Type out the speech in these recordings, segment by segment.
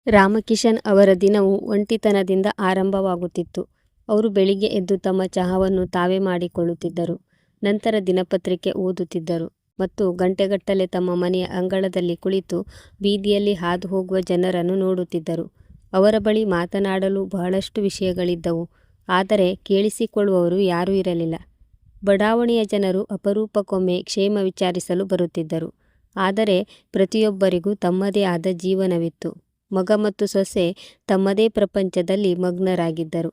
ರಾಮಕಿಶನ್ ಅವರ ದಿನವು ಒಂಟಿತನದಿಂದ ಆರಂಭವಾಗುತ್ತಿತ್ತು. ಅವರು ಬೆಳಿಗ್ಗೆ ಎದ್ದು ತಮ್ಮ ಚಹಾವನ್ನು ತಾವೇ ಮಾಡಿಕೊಳ್ಳುತ್ತಿದ್ದರು. ನಂತರ ದಿನಪತ್ರಿಕೆ ಓದುತ್ತಿದ್ದರು ಮತ್ತು ಗಂಟೆಗಟ್ಟಲೆ ತಮ್ಮ ಮನೆಯ ಅಂಗಳದಲ್ಲಿ ಕುಳಿತು ಬೀದಿಯಲ್ಲಿ ಹಾದು ಹೋಗುವ ಜನರನ್ನು ನೋಡುತ್ತಿದ್ದರು. ಅವರ ಬಳಿ ಮಾತನಾಡಲು ಬಹಳಷ್ಟು ವಿಷಯಗಳಿದ್ದವು, ಆದರೆ ಕೇಳಿಸಿಕೊಳ್ಳುವವರು ಯಾರೂ ಇರಲಿಲ್ಲ. ಬಡಾವಣೆಯ ಜನರು ಅಪರೂಪಕ್ಕೊಮ್ಮೆ ಕ್ಷೇಮ ವಿಚಾರಿಸಲು ಬರುತ್ತಿದ್ದರು, ಆದರೆ ಪ್ರತಿಯೊಬ್ಬರಿಗೂ ತಮ್ಮದೇ ಆದ ಜೀವನವಿತ್ತು. ಮಗ ಮತ್ತು ಸೊಸೆ ತಮ್ಮದೇ ಪ್ರಪಂಚದಲ್ಲಿ ಮಗ್ನರಾಗಿದ್ದರು.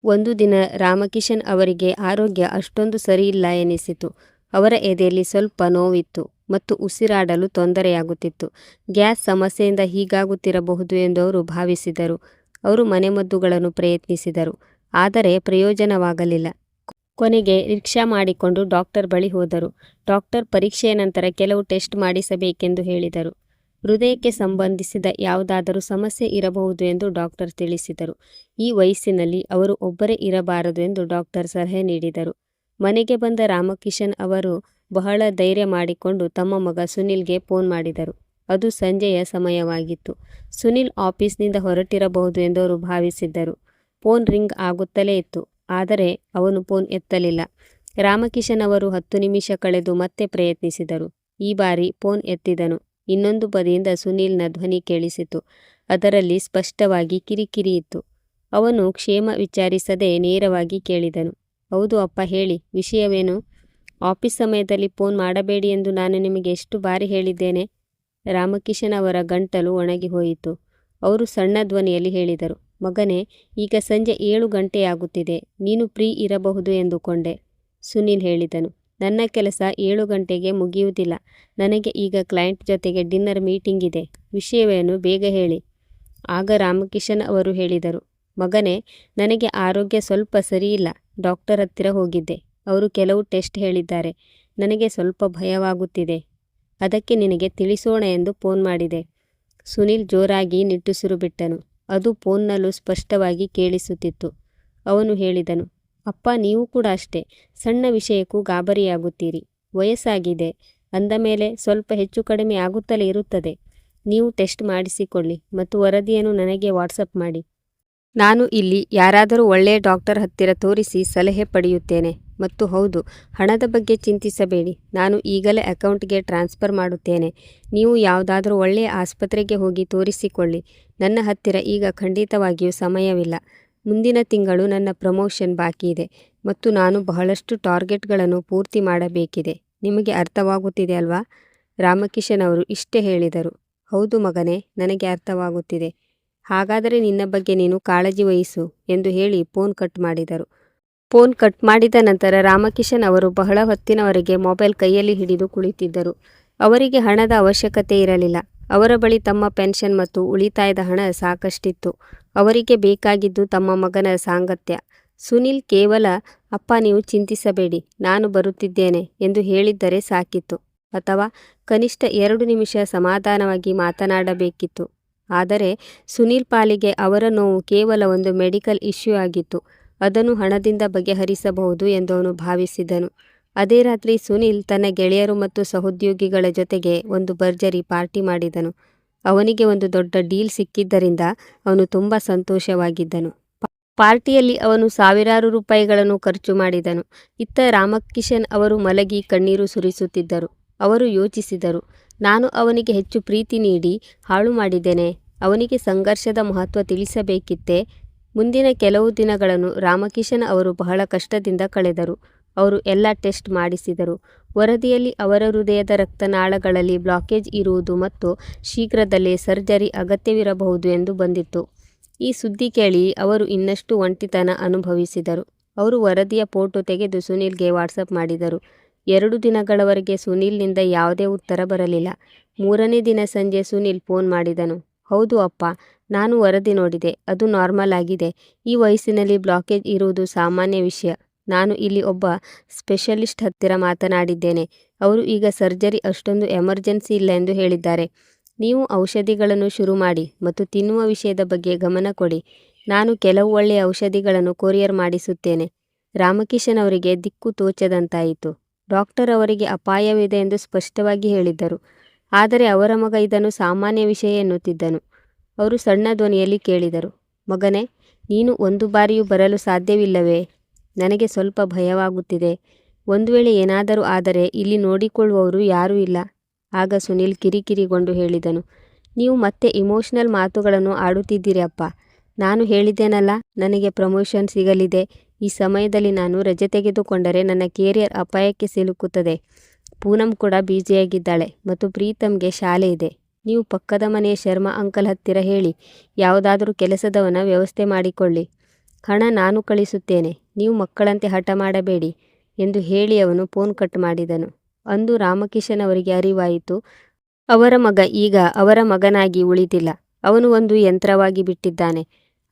ಒಂದು ದಿನ ರಾಮಕಿಶನ್ ಅವರಿಗೆ ಆರೋಗ್ಯ ಅಷ್ಟೊಂದು ಸರಿಯಿಲ್ಲ ಎನಿಸಿತು. ಅವರ ಎದೆಯಲ್ಲಿ ಸ್ವಲ್ಪ ನೋವಿತ್ತು ಮತ್ತು ಉಸಿರಾಡಲು ತೊಂದರೆಯಾಗುತ್ತಿತ್ತು. ಗ್ಯಾಸ್ ಸಮಸ್ಯೆಯಿಂದ ಹೀಗಾಗುತ್ತಿರಬಹುದು ಎಂದು ಅವರು ಭಾವಿಸಿದರು. ಅವರು ಮನೆಮದ್ದುಗಳನ್ನು ಪ್ರಯತ್ನಿಸಿದರು, ಆದರೆ ಪ್ರಯೋಜನವಾಗಲಿಲ್ಲ. ಕೊನೆಗೆ ರಿಕ್ಷಾ ಮಾಡಿಕೊಂಡು ಡಾಕ್ಟರ್ ಬಳಿ ಹೋದರು. ಡಾಕ್ಟರ್ ಪರೀಕ್ಷೆಯ ನಂತರ ಕೆಲವು ಟೆಸ್ಟ್ ಮಾಡಿಸಬೇಕೆಂದು ಹೇಳಿದರು. ಹೃದಯಕ್ಕೆ ಸಂಬಂಧಿಸಿದ ಯಾವುದಾದರೂ ಸಮಸ್ಯೆ ಇರಬಹುದು ಎಂದು ಡಾಕ್ಟರ್ ತಿಳಿಸಿದರು. ಈ ವಯಸ್ಸಿನಲ್ಲಿ ಅವರು ಒಬ್ಬರೇ ಇರಬಾರದು ಎಂದು ಡಾಕ್ಟರ್ ಸಲಹೆ ನೀಡಿದರು. ಮನೆಗೆ ಬಂದ ರಾಮಕಿಶನ್ ಅವರು ಬಹಳ ಧೈರ್ಯ ಮಾಡಿಕೊಂಡು ತಮ್ಮ ಮಗ ಸುನಿಲ್ಗೆ ಫೋನ್ ಮಾಡಿದರು. ಅದು ಸಂಜೆಯ ಸಮಯವಾಗಿತ್ತು. ಸುನಿಲ್ ಆಫೀಸ್ನಿಂದ ಹೊರಟಿರಬಹುದು ಎಂದು ಅವರು ಭಾವಿಸಿದ್ದರು. ಫೋನ್ ರಿಂಗ್ ಆಗುತ್ತಲೇ ಇತ್ತು, ಆದರೆ ಅವನು ಫೋನ್ ಎತ್ತಲಿಲ್ಲ. ರಾಮಕಿಶನ್ ಅವರು 10 ನಿಮಿಷ ಕಳೆದು ಮತ್ತೆ ಪ್ರಯತ್ನಿಸಿದರು. ಈ ಬಾರಿ ಫೋನ್ ಎತ್ತಿದನು. ಇನ್ನೊಂದು ಬದಿಯಿಂದ ಸುನೀಲ್ನ ಧ್ವನಿ ಕೇಳಿಸಿತು. ಅದರಲ್ಲಿ ಸ್ಪಷ್ಟವಾಗಿ ಕಿರಿಕಿರಿ ಇತ್ತು. ಅವನು ಕ್ಷೇಮ ವಿಚಾರಿಸದೆ ನೇರವಾಗಿ ಕೇಳಿದನು, ಹೌದು ಅಪ್ಪ, ಹೇಳಿ, ವಿಷಯವೇನು? ಆಫೀಸ್ ಸಮಯದಲ್ಲಿ ಫೋನ್ ಮಾಡಬೇಡಿ ಎಂದು ನಾನು ನಿಮಗೆ ಎಷ್ಟು ಬಾರಿ ಹೇಳಿದ್ದೇನೆ? ರಾಮಕಿಶನ್ ಅವರ ಗಂಟಲು ಒಣಗಿ ಹೋಯಿತು. ಅವರು ಸಣ್ಣ ಧ್ವನಿಯಲ್ಲಿ ಹೇಳಿದರು, ಮಗನೇ, ಈಗ ಸಂಜೆ 7 ಗಂಟೆಯಾಗುತ್ತಿದೆ. ನೀನು ಫ್ರೀ ಇರಬಹುದು ಎಂದುಕೊಂಡೆ. ಸುನೀಲ್ ಹೇಳಿದನು, ನನ್ನ ಕೆಲಸ 7 ಗಂಟೆಗೆ ಮುಗಿಯುವುದಿಲ್ಲ. ನನಗೆ ಈಗ ಕ್ಲೈಂಟ್ ಜೊತೆಗೆ ಡಿನ್ನರ್ ಮೀಟಿಂಗ್ ಇದೆ. ವಿಷಯವೇನು, ಬೇಗ ಹೇಳಿ. ಆಗ ರಾಮಕಿಶನ್ ಅವರು ಹೇಳಿದರು, ಮಗನೇ, ನನಗೆ ಆರೋಗ್ಯ ಸ್ವಲ್ಪ ಸರಿಯಿಲ್ಲ. ಡಾಕ್ಟರ್ ಹತ್ತಿರ ಹೋಗಿದ್ದೆ. ಅವರು ಕೆಲವು ಟೆಸ್ಟ್ ಹೇಳಿದ್ದಾರೆ. ನನಗೆ ಸ್ವಲ್ಪ ಭಯವಾಗುತ್ತಿದೆ. ಅದಕ್ಕೆ ನಿನಗೆ ತಿಳಿಸೋಣ ಎಂದು ಫೋನ್ ಮಾಡಿದೆ. ಸುನೀಲ್ ಜೋರಾಗಿ ನಿಟ್ಟುಸಿರು ಬಿಟ್ಟನು. ಅದು ಫೋನ್ನಲ್ಲೂ ಸ್ಪಷ್ಟವಾಗಿ ಕೇಳಿಸುತ್ತಿತ್ತು. ಅವನು ಹೇಳಿದನು, ಅಪ್ಪ, ನೀವು ಕೂಡ ಅಷ್ಟೇ. ಸಣ್ಣ ವಿಷಯಕ್ಕೂ ಗಾಬರಿಯಾಗುತ್ತೀರಿ. ವಯಸ್ಸಾಗಿದೆ ಅಂದ ಮೇಲೆ ಸ್ವಲ್ಪ ಹೆಚ್ಚು ಕಡಿಮೆ ಆಗುತ್ತಲೇ ಇರುತ್ತದೆ. ನೀವು ಟೆಸ್ಟ್ ಮಾಡಿಸಿಕೊಳ್ಳಿ ಮತ್ತು ವರದಿಯನ್ನು ನನಗೆ ವಾಟ್ಸಪ್ ಮಾಡಿ. ನಾನು ಇಲ್ಲಿ ಯಾರಾದರೂ ಒಳ್ಳೆಯ ಡಾಕ್ಟರ್ ಹತ್ತಿರ ತೋರಿಸಿ ಸಲಹೆ ಪಡೆಯುತ್ತೇನೆ. ಮತ್ತು ಹೌದು, ಹಣದ ಬಗ್ಗೆ ಚಿಂತಿಸಬೇಡಿ. ನಾನು ಈಗಲೇ ಅಕೌಂಟ್ಗೆ ಟ್ರಾನ್ಸ್ಫರ್ ಮಾಡುತ್ತೇನೆ. ನೀವು ಯಾವುದಾದ್ರೂ ಒಳ್ಳೆಯ ಆಸ್ಪತ್ರೆಗೆ ಹೋಗಿ ತೋರಿಸಿಕೊಳ್ಳಿ. ನನ್ನ ಹತ್ತಿರ ಈಗ ಖಂಡಿತವಾಗಿಯೂ ಸಮಯವಿಲ್ಲ. ಮುಂದಿನ ತಿಂಗಳು ನನ್ನ ಪ್ರಮೋಷನ್ ಬಾಕಿ ಇದೆ ಮತ್ತು ನಾನು ಬಹಳಷ್ಟು ಟಾರ್ಗೆಟ್ಗಳನ್ನು ಪೂರ್ತಿ ಮಾಡಬೇಕಿದೆ. ನಿಮಗೆ ಅರ್ಥವಾಗುತ್ತಿದೆ ಅಲ್ವಾ? ರಾಮಕಿಶನ್ ಅವರು ಇಷ್ಟೇ ಹೇಳಿದರು. ಹೌದು ಮಗನೇ, ನನಗೆ ಅರ್ಥವಾಗುತ್ತಿದೆ. ಹಾಗಾದರೆ ನಿನ್ನ ಬಗ್ಗೆ ನೀನು ಕಾಳಜಿ ವಹಿಸು ಎಂದು ಹೇಳಿ ಫೋನ್ ಕಟ್ ಮಾಡಿದರು. ಫೋನ್ ಕಟ್ ಮಾಡಿದ ನಂತರ ರಾಮಕಿಶನ್ ಅವರು ಬಹಳ ಹೊತ್ತಿನವರೆಗೆ ಮೊಬೈಲ್ ಕೈಯಲ್ಲಿ ಹಿಡಿದು ಕುಳಿತಿದ್ದರು. ಅವರಿಗೆ ಹಣದ ಅವಶ್ಯಕತೆ ಇರಲಿಲ್ಲ. ಅವರ ಬಳಿ ತಮ್ಮ ಪೆನ್ಷನ್ ಮತ್ತು ಉಳಿತಾಯದ ಹಣ ಸಾಕಷ್ಟಿತ್ತು. ಅವರಿಗೆ ಬೇಕಾಗಿದ್ದು ತಮ್ಮ ಮಗನ ಸಾಂಗತ್ಯ. ಸುನಿಲ್ ಕೇವಲ, ಅಪ್ಪ, ನೀವು ಚಿಂತಿಸಬೇಡಿ, ನಾನು ಬರುತ್ತಿದ್ದೇನೆ ಎಂದು ಹೇಳಿದ್ದರೆ ಸಾಕಿತ್ತು. ಅಥವಾ ಕನಿಷ್ಠ 2 ನಿಮಿಷ ಸಮಾಧಾನವಾಗಿ ಮಾತನಾಡಬೇಕಿತ್ತು. ಆದರೆ ಸುನೀಲ್ ಪಾಲಿಗೆ ಅವರ ನೋವು ಕೇವಲ ಒಂದು ಮೆಡಿಕಲ್ ಇಶ್ಯೂ ಆಗಿತ್ತು. ಅದನ್ನು ಹಣದಿಂದ ಬಗೆಹರಿಸಬಹುದು ಎಂದು ಅವನು ಭಾವಿಸಿದನು. ಅದೇ ರಾತ್ರಿ ಸುನೀಲ್ ತನ್ನ ಗೆಳೆಯರು ಮತ್ತು ಸಹೋದ್ಯೋಗಿಗಳ ಜೊತೆಗೆ ಒಂದು ಭರ್ಜರಿ ಪಾರ್ಟಿ ಮಾಡಿದನು. ಅವನಿಗೆ ಒಂದು ದೊಡ್ಡ ಡೀಲ್ ಸಿಕ್ಕಿದ್ದರಿಂದ ಅವನು ತುಂಬ ಸಂತೋಷವಾಗಿದ್ದನು. ಪಾರ್ಟಿಯಲ್ಲಿ ಅವನು ಸಾವಿರಾರು ರೂಪಾಯಿಗಳನ್ನು ಖರ್ಚು ಮಾಡಿದನು. ಇತ್ತ ರಾಮಕಿಶನ್ ಅವರು ಮಲಗಿ ಕಣ್ಣೀರು ಸುರಿಸುತ್ತಿದ್ದರು. ಅವರು ಯೋಚಿಸಿದರು, ನಾನು ಅವನಿಗೆ ಹೆಚ್ಚು ಪ್ರೀತಿ ನೀಡಿ ಹಾಳು ಮಾಡಿದ್ದೇನೆ. ಅವನಿಗೆ ಸಂಘರ್ಷದ ಮಹತ್ವ ತಿಳಿಸಬೇಕಿತ್ತೇ? ಮುಂದಿನ ಕೆಲವು ದಿನಗಳನ್ನು ರಾಮಕಿಶನ್ ಅವರು ಬಹಳ ಕಷ್ಟದಿಂದ ಕಳೆದರು. ಅವರು ಎಲ್ಲ ಟೆಸ್ಟ್ ಮಾಡಿಸಿದರು. ವರದಿಯಲ್ಲಿ ಅವರ ಹೃದಯದ ರಕ್ತನಾಳಗಳಲ್ಲಿ ಬ್ಲಾಕೇಜ್ ಇರುವುದು ಮತ್ತು ಶೀಘ್ರದಲ್ಲೇ ಸರ್ಜರಿ ಅಗತ್ಯವಿರಬಹುದು ಎಂದು ಬಂದಿತ್ತು. ಈ ಸುದ್ದಿ ಕೇಳಿ ಅವರು ಇನ್ನಷ್ಟು ಒಂಟಿತನ ಅನುಭವಿಸಿದರು. ಅವರು ವರದಿಯ ಫೋಟೋ ತೆಗೆದು ಸುನೀಲ್ಗೆ ವಾಟ್ಸಪ್ ಮಾಡಿದರು. 2 ದಿನಗಳವರೆಗೆ ಸುನೀಲ್ನಿಂದ ಯಾವುದೇ ಉತ್ತರ ಬರಲಿಲ್ಲ. 3ನೇ ದಿನ ಸಂಜೆ ಸುನೀಲ್ ಫೋನ್ ಮಾಡಿದನು. ಹೌದು ಅಪ್ಪ, ನಾನು ವರದಿ ನೋಡಿದೆ. ಅದು ನಾರ್ಮಲ್ ಆಗಿದೆ. ಈ ವಯಸ್ಸಿನಲ್ಲಿ ಬ್ಲಾಕೇಜ್ ಇರುವುದು ಸಾಮಾನ್ಯ ವಿಷಯ. ನಾನು ಇಲ್ಲಿ ಒಬ್ಬ ಸ್ಪೆಷಲಿಸ್ಟ್ ಹತ್ತಿರ ಮಾತನಾಡಿದ್ದೇನೆ. ಅವರು ಈಗ ಸರ್ಜರಿ ಅಷ್ಟೊಂದು ಎಮರ್ಜೆನ್ಸಿ ಇಲ್ಲ ಎಂದು ಹೇಳಿದ್ದಾರೆ. ನೀವು ಔಷಧಿಗಳನ್ನು ಶುರು ಮಾಡಿ ಮತ್ತು ತಿನ್ನುವ ವಿಷಯದ ಬಗ್ಗೆ ಗಮನ ಕೊಡಿ. ನಾನು ಕೆಲವು ಒಳ್ಳೆಯ ಔಷಧಿಗಳನ್ನು ಕೊರಿಯರ್ ಮಾಡಿಸುತ್ತೇನೆ. ರಾಮಕಿಶನ್ ಅವರಿಗೆ ದಿಕ್ಕು ತೋಚದಂತಾಯಿತು. ಡಾಕ್ಟರ್ ಅವರಿಗೆ ಅಪಾಯವಿದೆ ಎಂದು ಸ್ಪಷ್ಟವಾಗಿ ಹೇಳಿದ್ದರು, ಆದರೆ ಅವರ ಮಗ ಇದನ್ನು ಸಾಮಾನ್ಯ ವಿಷಯ ಎನ್ನುತ್ತಿದ್ದನು. ಅವರು ಸಣ್ಣ ಧ್ವನಿಯಲ್ಲಿ ಕೇಳಿದರು. ಮಗನೇ, ನೀನು ಒಂದು ಬಾರಿಯೂ ಬರಲು ಸಾಧ್ಯವಿಲ್ಲವೇ? ನನಗೆ ಸ್ವಲ್ಪ ಭಯವಾಗುತ್ತಿದೆ. ಒಂದು ವೇಳೆ ಏನಾದರೂ ಆದರೆ ಇಲ್ಲಿ ನೋಡಿಕೊಳ್ಳುವವರು ಯಾರೂ ಇಲ್ಲ. ಆಗ ಸುನಿಲ್ ಕಿರಿಕಿರಿಗೊಂಡು ಹೇಳಿದನು. ನೀವು ಮತ್ತೆ ಇಮೋಷನಲ್ ಮಾತುಗಳನ್ನು ಆಡುತ್ತಿದ್ದೀರಿ ಅಪ್ಪ. ನಾನು ಹೇಳಿದ್ದೇನಲ್ಲ, ನನಗೆ ಪ್ರಮೋಷನ್ ಸಿಗಲಿದೆ. ಈ ಸಮಯದಲ್ಲಿ ನಾನು ರಜೆ ತೆಗೆದುಕೊಂಡರೆ ನನ್ನ ಕೇರಿಯರ್ ಅಪಾಯಕ್ಕೆ ಸಿಲುಕುತ್ತದೆ. ಪೂನಂ ಕೂಡ ಬ್ಯುಸಿಯಾಗಿದ್ದಾಳೆ ಮತ್ತು ಪ್ರೀತಮ್ಗೆ ಶಾಲೆ ಇದೆ. ನೀವು ಪಕ್ಕದ ಮನೆಯ ಶರ್ಮಾ ಅಂಕಲ್ ಹತ್ತಿರ ಹೇಳಿ ಯಾವುದಾದರೂ ಕೆಲಸದವನ ವ್ಯವಸ್ಥೆ ಮಾಡಿಕೊಳ್ಳಿ. ಹಣ ನಾನು ಕಳಿಸುತ್ತೇನೆ. ನೀವು ಮಕ್ಕಳಂತೆ ಹಠ ಮಾಡಬೇಡಿ ಎಂದು ಹೇಳಿ ಅವನು ಫೋನ್ ಕಟ್ ಮಾಡಿದನು. ಅಂದು ರಾಮಕಿಶನ್ ಅವರಿಗೆ ಅರಿವಾಯಿತು, ಅವರ ಮಗ ಈಗ ಅವರ ಮಗನಾಗಿ ಉಳಿದಿಲ್ಲ. ಅವನು ಒಂದು ಯಂತ್ರವಾಗಿ ಬಿಟ್ಟಿದ್ದಾನೆ.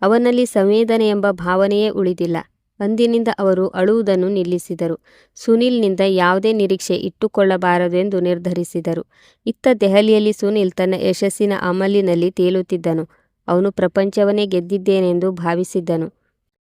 ಅವನಲ್ಲಿ ಸಂವೇದನೆ ಎಂಬ ಭಾವನೆಯೇ ಉಳಿದಿಲ್ಲ. ಅಂದಿನಿಂದ ಅವರು ಅಳುವುದನ್ನು ನಿಲ್ಲಿಸಿದರು. ಸುನಿಲ್ನಿಂದ ಯಾವುದೇ ನಿರೀಕ್ಷೆ ಇಟ್ಟುಕೊಳ್ಳಬಾರದು ಎಂದು ನಿರ್ಧರಿಸಿದರು. ಇತ್ತ ದೆಹಲಿಯಲ್ಲಿ ಸುನಿಲ್ ತನ್ನ ಯಶಸ್ಸಿನ ಅಮಲಿನಲ್ಲಿ ತೇಲುತ್ತಿದ್ದನು. ಅವನು ಪ್ರಪಂಚವನ್ನೇ ಗೆದ್ದಿದ್ದೇನೆಂದು ಭಾವಿಸಿದ್ದನು.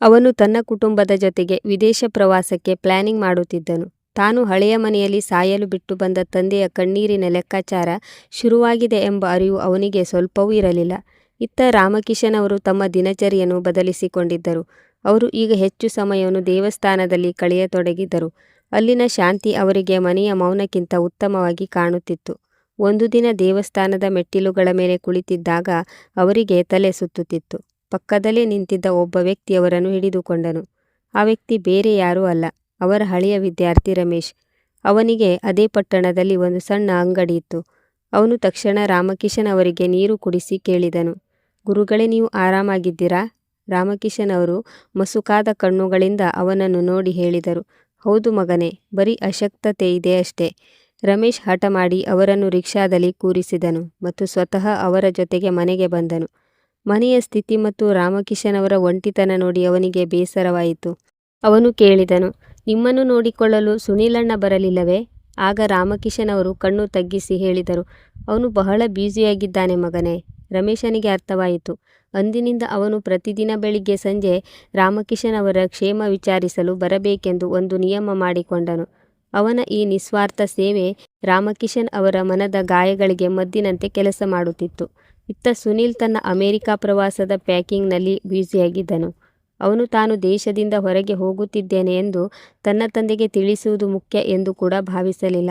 ಅವನು ತನ್ನ ಕುಟುಂಬದ ಜೊತೆಗೆ ವಿದೇಶ ಪ್ರವಾಸಕ್ಕೆ ಪ್ಲಾನಿಂಗ್ ಮಾಡುತ್ತಿದ್ದನು. ತಾನು ಹಳೆಯ ಮನೆಯಲ್ಲಿ ಸಾಯಲು ಬಿಟ್ಟು ಬಂದ ತಂದೆಯ ಕಣ್ಣೀರಿನ ಲೆಕ್ಕಾಚಾರ ಶುರುವಾಗಿದೆ ಎಂಬ ಅರಿವು ಅವನಿಗೆ ಸ್ವಲ್ಪವೂ ಇರಲಿಲ್ಲ. ಇತ್ತ ರಾಮಕಿಶನ್ ಅವರು ತಮ್ಮ ದಿನಚರಿಯನ್ನು ಬದಲಿಸಿಕೊಂಡಿದ್ದರು. ಅವರು ಈಗ ಹೆಚ್ಚು ಸಮಯವನ್ನು ದೇವಸ್ಥಾನದಲ್ಲಿ ಕಳೆಯತೊಡಗಿದ್ದರು. ಅಲ್ಲಿನ ಶಾಂತಿ ಅವರಿಗೆ ಮನೆಯ ಮೌನಕ್ಕಿಂತ ಉತ್ತಮವಾಗಿ ಕಾಣುತ್ತಿತ್ತು. ಒಂದು ದಿನ ದೇವಸ್ಥಾನದ ಮೆಟ್ಟಿಲುಗಳ ಮೇಲೆ ಕುಳಿತಿದ್ದಾಗ ಅವರಿಗೆ ತಲೆ ಸುತ್ತುತ್ತಿತ್ತು. ಪಕ್ಕದಲ್ಲೇ ನಿಂತಿದ್ದ ಒಬ್ಬ ವ್ಯಕ್ತಿ ಅವರನ್ನು ಹಿಡಿದುಕೊಂಡನು. ಆ ವ್ಯಕ್ತಿ ಬೇರೆ ಯಾರೂ ಅಲ್ಲ, ಅವರ ಹಳೆಯ ವಿದ್ಯಾರ್ಥಿ ರಮೇಶ್. ಅವನಿಗೆ ಅದೇ ಪಟ್ಟಣದಲ್ಲಿ ಒಂದು ಸಣ್ಣ ಅಂಗಡಿ ಇತ್ತು. ಅವನು ತಕ್ಷಣ ರಾಮಕಿಶನ್ ಅವರಿಗೆ ನೀರು ಕುಡಿಸಿ ಕೇಳಿದನು, ಗುರುಗಳೇ, ನೀವು ಆರಾಮಾಗಿದ್ದೀರಾ? ರಾಮಕಿಶನ್ ಅವರು ಮಸುಕಾದ ಕಣ್ಣುಗಳಿಂದ ಅವನನ್ನು ನೋಡಿ ಹೇಳಿದರು, ಹೌದು ಮಗನೇ, ಬರೀ ಅಶಕ್ತತೆ ಇದೆ ಅಷ್ಟೇ. ರಮೇಶ್ ಹಠ ಮಾಡಿ ಅವರನ್ನು ರಿಕ್ಷಾದಲ್ಲಿ ಕೂರಿಸಿದನು ಮತ್ತು ಸ್ವತಃ ಅವರ ಜೊತೆಗೆ ಮನೆಗೆ ಬಂದನು. ಮನೆಯ ಸ್ಥಿತಿ ಮತ್ತು ರಾಮಕಿಶನ್ ಅವರ ಒಂಟಿತನ ನೋಡಿ ಅವನಿಗೆ ಬೇಸರವಾಯಿತು. ಅವನು ಕೇಳಿದನು, ನಿಮ್ಮನ್ನು ನೋಡಿಕೊಳ್ಳಲು ಸುನೀಲಣ್ಣ ಬರಲಿಲ್ಲವೇ? ಆಗ ರಾಮಕಿಶನ್ ಅವರು ಕಣ್ಣು ತಗ್ಗಿಸಿ ಹೇಳಿದರು, ಅವನು ಬಹಳ ಬ್ಯುಸಿಯಾಗಿದ್ದಾನೆ ಮಗನೇ. ರಮೇಶನಿಗೆ ಅರ್ಥವಾಯಿತು. ಅಂದಿನಿಂದ ಅವನು ಪ್ರತಿದಿನ ಬೆಳಿಗ್ಗೆ ಸಂಜೆ ರಾಮಕಿಶನ್ ಅವರ ಕ್ಷೇಮ ವಿಚಾರಿಸಲು ಬರಬೇಕೆಂದು ಒಂದು ನಿಯಮ ಮಾಡಿಕೊಂಡನು. ಅವನ ಈ ನಿಸ್ವಾರ್ಥ ಸೇವೆ ರಾಮಕಿಶನ್ ಅವರ ಮನದ ಗಾಯಗಳಿಗೆ ಮದ್ದಿನಂತೆ ಕೆಲಸ ಮಾಡುತ್ತಿತ್ತು. ಇತ್ತ ಸುನೀಲ್ ತನ್ನ ಅಮೆರಿಕ ಪ್ರವಾಸದ ಪ್ಯಾಕಿಂಗ್ನಲ್ಲಿ ಬ್ಯುಸಿಯಾಗಿದ್ದನು. ಅವನು ತಾನು ದೇಶದಿಂದ ಹೊರಗೆ ಹೋಗುತ್ತಿದ್ದೇನೆ ಎಂದು ತನ್ನ ತಂದೆಗೆ ತಿಳಿಸುವುದು ಮುಖ್ಯ ಎಂದು ಕೂಡ ಭಾವಿಸಲಿಲ್ಲ.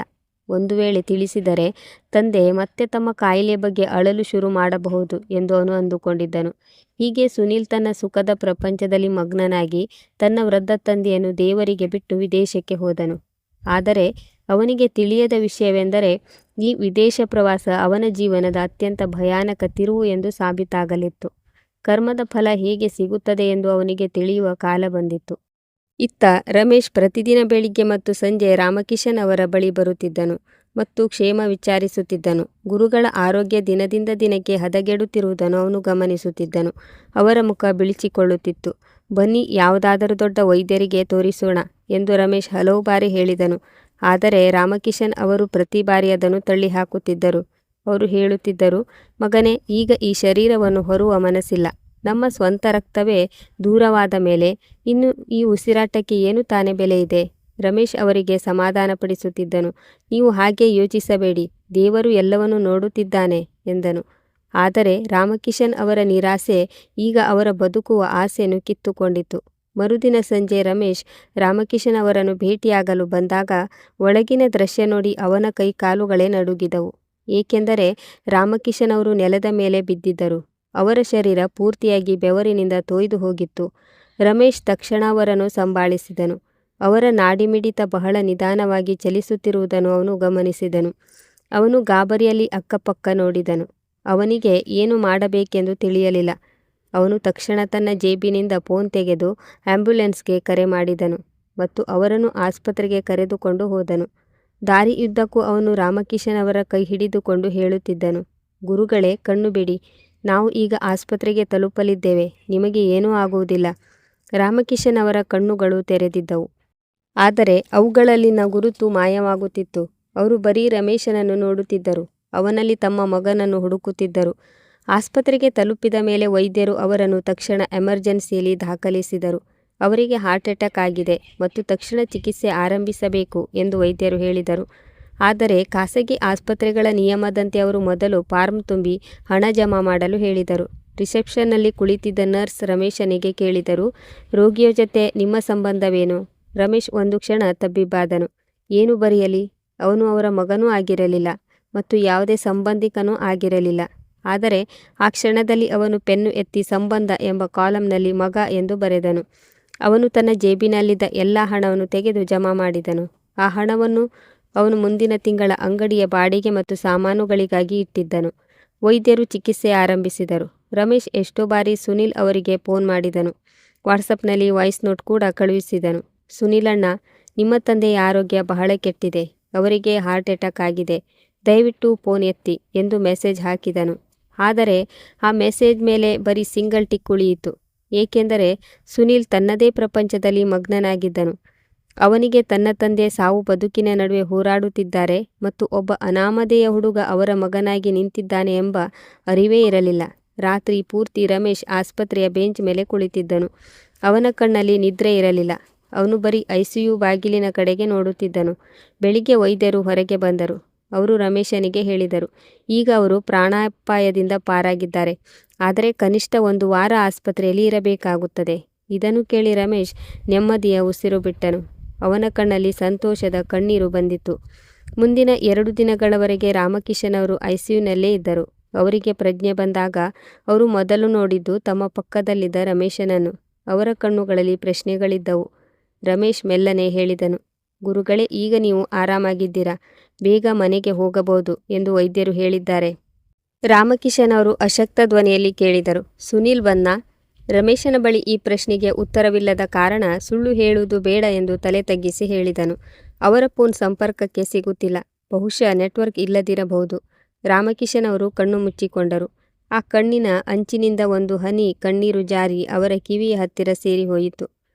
ಒಂದು ವೇಳೆ ತಿಳಿಸಿದರೆ ತಂದೆ ಮತ್ತೆ ತಮ್ಮ ಕಾಯಿಲೆ ಬಗ್ಗೆ ಅಳಲು ಶುರು ಮಾಡಬಹುದು ಎಂದು ಅವನು ಅಂದುಕೊಂಡಿದ್ದನು. ಹೀಗೆ ಸುನೀಲ್ ತನ್ನ ಸುಖದ ಪ್ರಪಂಚದಲ್ಲಿ ಮಗ್ನನಾಗಿ ತನ್ನ ವೃದ್ಧ ತಂದೆಯನ್ನು ದೇವರಿಗೆ ಬಿಟ್ಟು ವಿದೇಶಕ್ಕೆ ಹೋದನು. ಆದರೆ ಅವನಿಗೆ ತಿಳಿಯದ ವಿಷಯವೆಂದರೆ ಈ ವಿದೇಶ ಪ್ರವಾಸ ಅವನ ಜೀವನದ ಅತ್ಯಂತ ಭಯಾನಕ ತಿರುವು ಎಂದು ಸಾಬೀತಾಗಲಿತ್ತು. ಕರ್ಮದ ಫಲ ಹೇಗೆ ಸಿಗುತ್ತದೆ ಎಂದು ಅವನಿಗೆ ತಿಳಿಯುವ ಕಾಲ ಬಂದಿತ್ತು. ಇತ್ತ ರಮೇಶ್ ಪ್ರತಿದಿನ ಬೆಳಿಗ್ಗೆ ಮತ್ತು ಸಂಜೆ ರಾಮಕಿಶನ್ ಅವರ ಬಳಿ ಬರುತ್ತಿದ್ದನು ಮತ್ತು ಕ್ಷೇಮ ವಿಚಾರಿಸುತ್ತಿದ್ದನು. ಗುರುಗಳ ಆರೋಗ್ಯ ದಿನದಿಂದ ದಿನಕ್ಕೆ ಹದಗೆಡುತ್ತಿರುವುದನ್ನು ಅವನು ಗಮನಿಸುತ್ತಿದ್ದನು. ಅವರ ಮುಖ ಬಿಳಿಚಿಕೊಳ್ಳುತ್ತಿತ್ತು. ಬನ್ನಿ, ಯಾವುದಾದರೂ ದೊಡ್ಡ ವೈದ್ಯರಿಗೆ ತೋರಿಸೋಣ ಎಂದು ರಮೇಶ್ ಹಲವು ಬಾರಿ ಹೇಳಿದನು. ಆದರೆ ರಾಮಕಿಶನ್ ಅವರು ಪ್ರತಿ ಬಾರಿ ಅದನ್ನು ತಳ್ಳಿ ಹಾಕುತ್ತಿದ್ದರು. ಅವರು ಹೇಳುತ್ತಿದ್ದರು, ಮಗನೇ, ಈಗ ಈ ಶರೀರವನ್ನು ಹೊರುವ ಮನಸ್ಸಿಲ್ಲ. ನಮ್ಮ ಸ್ವಂತ ರಕ್ತವೇ ದೂರವಾದ ಮೇಲೆ ಇನ್ನು ಈ ಉಸಿರಾಟಕ್ಕೆ ಏನು ತಾನೇ ಬೆಲೆ ಇದೆ? ರಮೇಶ್ ಅವರಿಗೆ ಸಮಾಧಾನಪಡಿಸುತ್ತಿದ್ದನು. ನೀವು ಹಾಗೆ ಯೋಚಿಸಬೇಡಿ, ದೇವರು ಎಲ್ಲವನ್ನೂ ನೋಡುತ್ತಿದ್ದಾನೆ ಎಂದನು. ಆದರೆ ರಾಮಕಿಶನ್ ಅವರ ನಿರಾಸೆ ಈಗ ಅವರ ಬದುಕುವ ಆಸೆಯನ್ನು ಕಿತ್ತುಕೊಂಡಿತು. ಮರುದಿನ ಸಂಜೆ ರಮೇಶ್ ರಾಮಕಿಶನ್ ಅವರನ್ನು ಭೇಟಿಯಾಗಲು ಬಂದಾಗ ಒಳಗಿನ ದೃಶ್ಯ ನೋಡಿ ಅವನ ಕೈ ಕಾಲುಗಳೇ ನಡುಗಿದವು. ಏಕೆಂದರೆ ರಾಮಕಿಶನ್ ಅವರು ನೆಲದ ಮೇಲೆ ಬಿದ್ದಿದ್ದರು. ಅವರ ಶರೀರ ಪೂರ್ತಿಯಾಗಿ ಬೆವರಿನಿಂದ ತೊಯ್ದು ಹೋಗಿತ್ತು. ರಮೇಶ್ ತಕ್ಷಣ ಅವರನ್ನು ಸಂಭಾಳಿಸಿದನು. ಅವರ ನಾಡಿಮಿಡಿತ ಬಹಳ ನಿಧಾನವಾಗಿ ಚಲಿಸುತ್ತಿರುವುದನ್ನು ಅವನು ಗಮನಿಸಿದನು. ಅವನು ಗಾಬರಿಯಲ್ಲಿ ಅಕ್ಕಪಕ್ಕ ನೋಡಿದನು. ಅವನಿಗೆ ಏನು ಮಾಡಬೇಕೆಂದು ತಿಳಿಯಲಿಲ್ಲ. ಅವನು ತಕ್ಷಣ ತನ್ನ ಜೇಬಿನಿಂದ ಫೋನ್ ತೆಗೆದು ಆಂಬ್ಯುಲೆನ್ಸ್ಗೆ ಕರೆ ಮಾಡಿದನು ಮತ್ತು ಅವರನ್ನು ಆಸ್ಪತ್ರೆಗೆ ಕರೆದುಕೊಂಡು ಹೋದನು. ದಾರಿಯುದ್ದಕ್ಕೂ ಅವನು ರಾಮಕಿಶನ್ ಅವರ ಕೈ ಹಿಡಿದುಕೊಂಡು ಹೇಳುತ್ತಿದ್ದನು, ಗುರುಗಳೇ, ಕಣ್ಣು ಬಿಡಿ, ನಾವು ಈಗ ಆಸ್ಪತ್ರೆಗೆ ತಲುಪಲಿದ್ದೇವೆ, ನಿಮಗೆ ಏನೂ ಆಗುವುದಿಲ್ಲ. ರಾಮಕಿಶನ್ ಅವರ ಕಣ್ಣುಗಳು ತೆರೆದಿದ್ದವು. ಆದರೆ ಅವುಗಳಲ್ಲಿನ ಗುರುತು ಮಾಯವಾಗುತ್ತಿತ್ತು. ಅವರು ಬರೀ ರಮೇಶನನ್ನು ನೋಡುತ್ತಿದ್ದರು. ಅವನಲ್ಲಿ ತಮ್ಮ ಮಗನನ್ನು ಹುಡುಕುತ್ತಿದ್ದರು. ಆಸ್ಪತ್ರೆಗೆ ತಲುಪಿದ ಮೇಲೆ ವೈದ್ಯರು ಅವರನ್ನು ತಕ್ಷಣ ಎಮರ್ಜೆನ್ಸಿಯಲ್ಲಿ ದಾಖಲಿಸಿದರು. ಅವರಿಗೆ ಹಾರ್ಟ್ ಅಟ್ಯಾಕ್ ಆಗಿದೆ ಮತ್ತು ತಕ್ಷಣ ಚಿಕಿತ್ಸೆ ಆರಂಭಿಸಬೇಕು ಎಂದು ವೈದ್ಯರು ಹೇಳಿದರು. ಆದರೆ ಖಾಸಗಿ ಆಸ್ಪತ್ರೆಗಳ ನಿಯಮದಂತೆ ಅವರು ಮೊದಲು ಫಾರ್ಮ್ ತುಂಬಿ ಹಣ ಜಮಾ ಮಾಡಲು ಹೇಳಿದರು. ರಿಸೆಪ್ಷನ್ನಲ್ಲಿ ಕುಳಿತಿದ್ದ ನರ್ಸ್ ರಮೇಶನಿಗೆ ಕೇಳಿದರು, ರೋಗಿಯ ಜೊತೆ ನಿಮ್ಮ ಸಂಬಂಧವೇನು? ರಮೇಶ್ ಒಂದು ಕ್ಷಣ ತಬ್ಬಿಬ್ಬಾದನು. ಏನು ಬರೆಯಲಿ? ಅವನು ಅವರ ಮಗನೂ ಆಗಿರಲಿಲ್ಲ ಮತ್ತು ಯಾವುದೇ ಸಂಬಂಧಿಕನೂ ಆಗಿರಲಿಲ್ಲ. ಆದರೆ ಆ ಕ್ಷಣದಲ್ಲಿ ಅವನು ಪೆನ್ನು ಎತ್ತಿ ಸಂಬಂಧ ಎಂಬ ಕಾಲಂನಲ್ಲಿ ಮಗ ಎಂದು ಬರೆದನು. ಅವನು ತನ್ನ ಜೇಬಿನಲ್ಲಿದ್ದ ಎಲ್ಲ ಹಣವನ್ನು ತೆಗೆದು ಜಮಾ ಮಾಡಿದನು. ಆ ಹಣವನ್ನು ಅವನು ಮುಂದಿನ ತಿಂಗಳ ಅಂಗಡಿಯ ಬಾಡಿಗೆ ಮತ್ತು ಸಾಮಾನುಗಳಿಗಾಗಿ ಇಟ್ಟಿದ್ದನು. ವೈದ್ಯರು ಚಿಕಿತ್ಸೆ ಆರಂಭಿಸಿದರು. ರಮೇಶ್ ಎಷ್ಟೋ ಬಾರಿ ಸುನಿಲ್ ಅವರಿಗೆ ಫೋನ್ ಮಾಡಿದನು. ವಾಟ್ಸಪ್ನಲ್ಲಿ ವಾಯ್ಸ್ ನೋಟ್ ಕೂಡ ಕಳುಹಿಸಿದನು. ಸುನಿಲಣ್ಣ, ನಿಮ್ಮ ತಂದೆಯ ಆರೋಗ್ಯ ಬಹಳ ಕೆಟ್ಟಿದೆ. ಅವರಿಗೆ ಹಾರ್ಟ್ ಅಟ್ಯಾಕ್ ಆಗಿದೆ. ದಯವಿಟ್ಟು ಫೋನ್ ಎತ್ತಿ ಎಂದು ಮೆಸೇಜ್ ಹಾಕಿದನು. ಆದರೆ ಆ ಮೆಸೇಜ್ ಮೇಲೆ ಬರೀ ಸಿಂಗಲ್ ಟಿಕ್ ಉಳಿಯಿತು. ಏಕೆಂದರೆ ಸುನಿಲ್ ತನ್ನದೇ ಪ್ರಪಂಚದಲ್ಲಿ ಮಗ್ನನಾಗಿದ್ದನು. ಅವನಿಗೆ ತನ್ನ ತಂದೆ ಸಾವು ಬದುಕಿನ ನಡುವೆ ಹೋರಾಡುತ್ತಿದ್ದಾರೆ ಮತ್ತು ಒಬ್ಬ ಅನಾಮಧೇಯ ಹುಡುಗ ಅವರ ಮಗನಾಗಿ ನಿಂತಿದ್ದಾನೆ ಎಂಬ ಅರಿವೇ ಇರಲಿಲ್ಲ. ರಾತ್ರಿ ಪೂರ್ತಿ ರಮೇಶ್ ಆಸ್ಪತ್ರೆಯ ಬೆಂಚ್ ಮೇಲೆ ಕುಳಿತಿದ್ದನು. ಅವನ ಕಣ್ಣಲ್ಲಿ ನಿದ್ರೆ ಇರಲಿಲ್ಲ. ಅವನು ಬರೀ ICU ಬಾಗಿಲಿನ ಕಡೆಗೆ ನೋಡುತ್ತಿದ್ದನು. ಬೆಳಿಗ್ಗೆ ವೈದ್ಯರು ಹೊರಗೆ ಬಂದರು. ಅವರು ರಮೇಶನಿಗೆ ಹೇಳಿದರು, ಈಗ ಅವರು ಪ್ರಾಣಾಪಾಯದಿಂದ ಪಾರಾಗಿದ್ದಾರೆ. ಆದರೆ ಕನಿಷ್ಠ 1 ವಾರ ಆಸ್ಪತ್ರೆಯಲ್ಲಿ ಇರಬೇಕಾಗುತ್ತದೆ. ಇದನ್ನು ಕೇಳಿ ರಮೇಶ್ ನೆಮ್ಮದಿಯ ಉಸಿರು ಬಿಟ್ಟನು. ಅವನ ಕಣ್ಣಲ್ಲಿ ಸಂತೋಷದ ಕಣ್ಣೀರು ಬಂದಿತು. ಮುಂದಿನ 2 ದಿನಗಳವರೆಗೆ ರಾಮಕಿಶನ್ ಅವರು ICUನಲ್ಲೇ ಇದ್ದರು. ಅವರಿಗೆ ಪ್ರಜ್ಞೆ ಬಂದಾಗ ಅವರು ಮೊದಲು ನೋಡಿದ್ದು ತಮ್ಮ ಪಕ್ಕದಲ್ಲಿದ್ದ ರಮೇಶನನ್ನು. ಅವರ ಕಣ್ಣುಗಳಲ್ಲಿ ಪ್ರಶ್ನೆಗಳಿದ್ದವು. ರಮೇಶ್ ಮೆಲ್ಲನೆ ಹೇಳಿದನು, ಗುರುಗಳೇ, ಈಗ ನೀವು ಆರಾಮಾಗಿದ್ದೀರಾ, ಬೇಗ ಮನೆಗೆ ಹೋಗಬಹುದು ಎಂದು ವೈದ್ಯರು ಹೇಳಿದ್ದಾರೆ. ರಾಮಕಿಶನ್ ಅವರು ಅಶಕ್ತ ಧ್ವನಿಯಲ್ಲಿ ಕೇಳಿದರು, ಸುನಿಲ್ ಬಂದ್ನಾ? ರಮೇಶನ ಬಳಿ ಈ ಪ್ರಶ್ನೆಗೆ ಉತ್ತರವಿಲ್ಲದ ಕಾರಣ ಸುಳ್ಳು ಹೇಳುವುದು ಬೇಡ ಎಂದು ತಲೆ ತಗ್ಗಿಸಿ ಹೇಳಿದನು. ಅವರ ಫೋನ್ ಸಂಪರ್ಕಕ್ಕೆ ಸಿಗುತ್ತಿಲ್ಲ. ಬಹುಶಃ ನೆಟ್ವರ್ಕ್ ಇಲ್ಲದಿರಬಹುದು. ರಾಮಕಿಶನ್ ಅವರು ಕಣ್ಣು ಮುಚ್ಚಿಕೊಂಡರು. ಆ ಕಣ್ಣಿನ ಅಂಚಿನಿಂದ ಒಂದು ಹನಿ ಕಣ್ಣೀರು ಜಾರಿ ಅವರ ಕಿವಿಯ ಹತ್ತಿರ ಸೇರಿ ಹೋಯಿತು.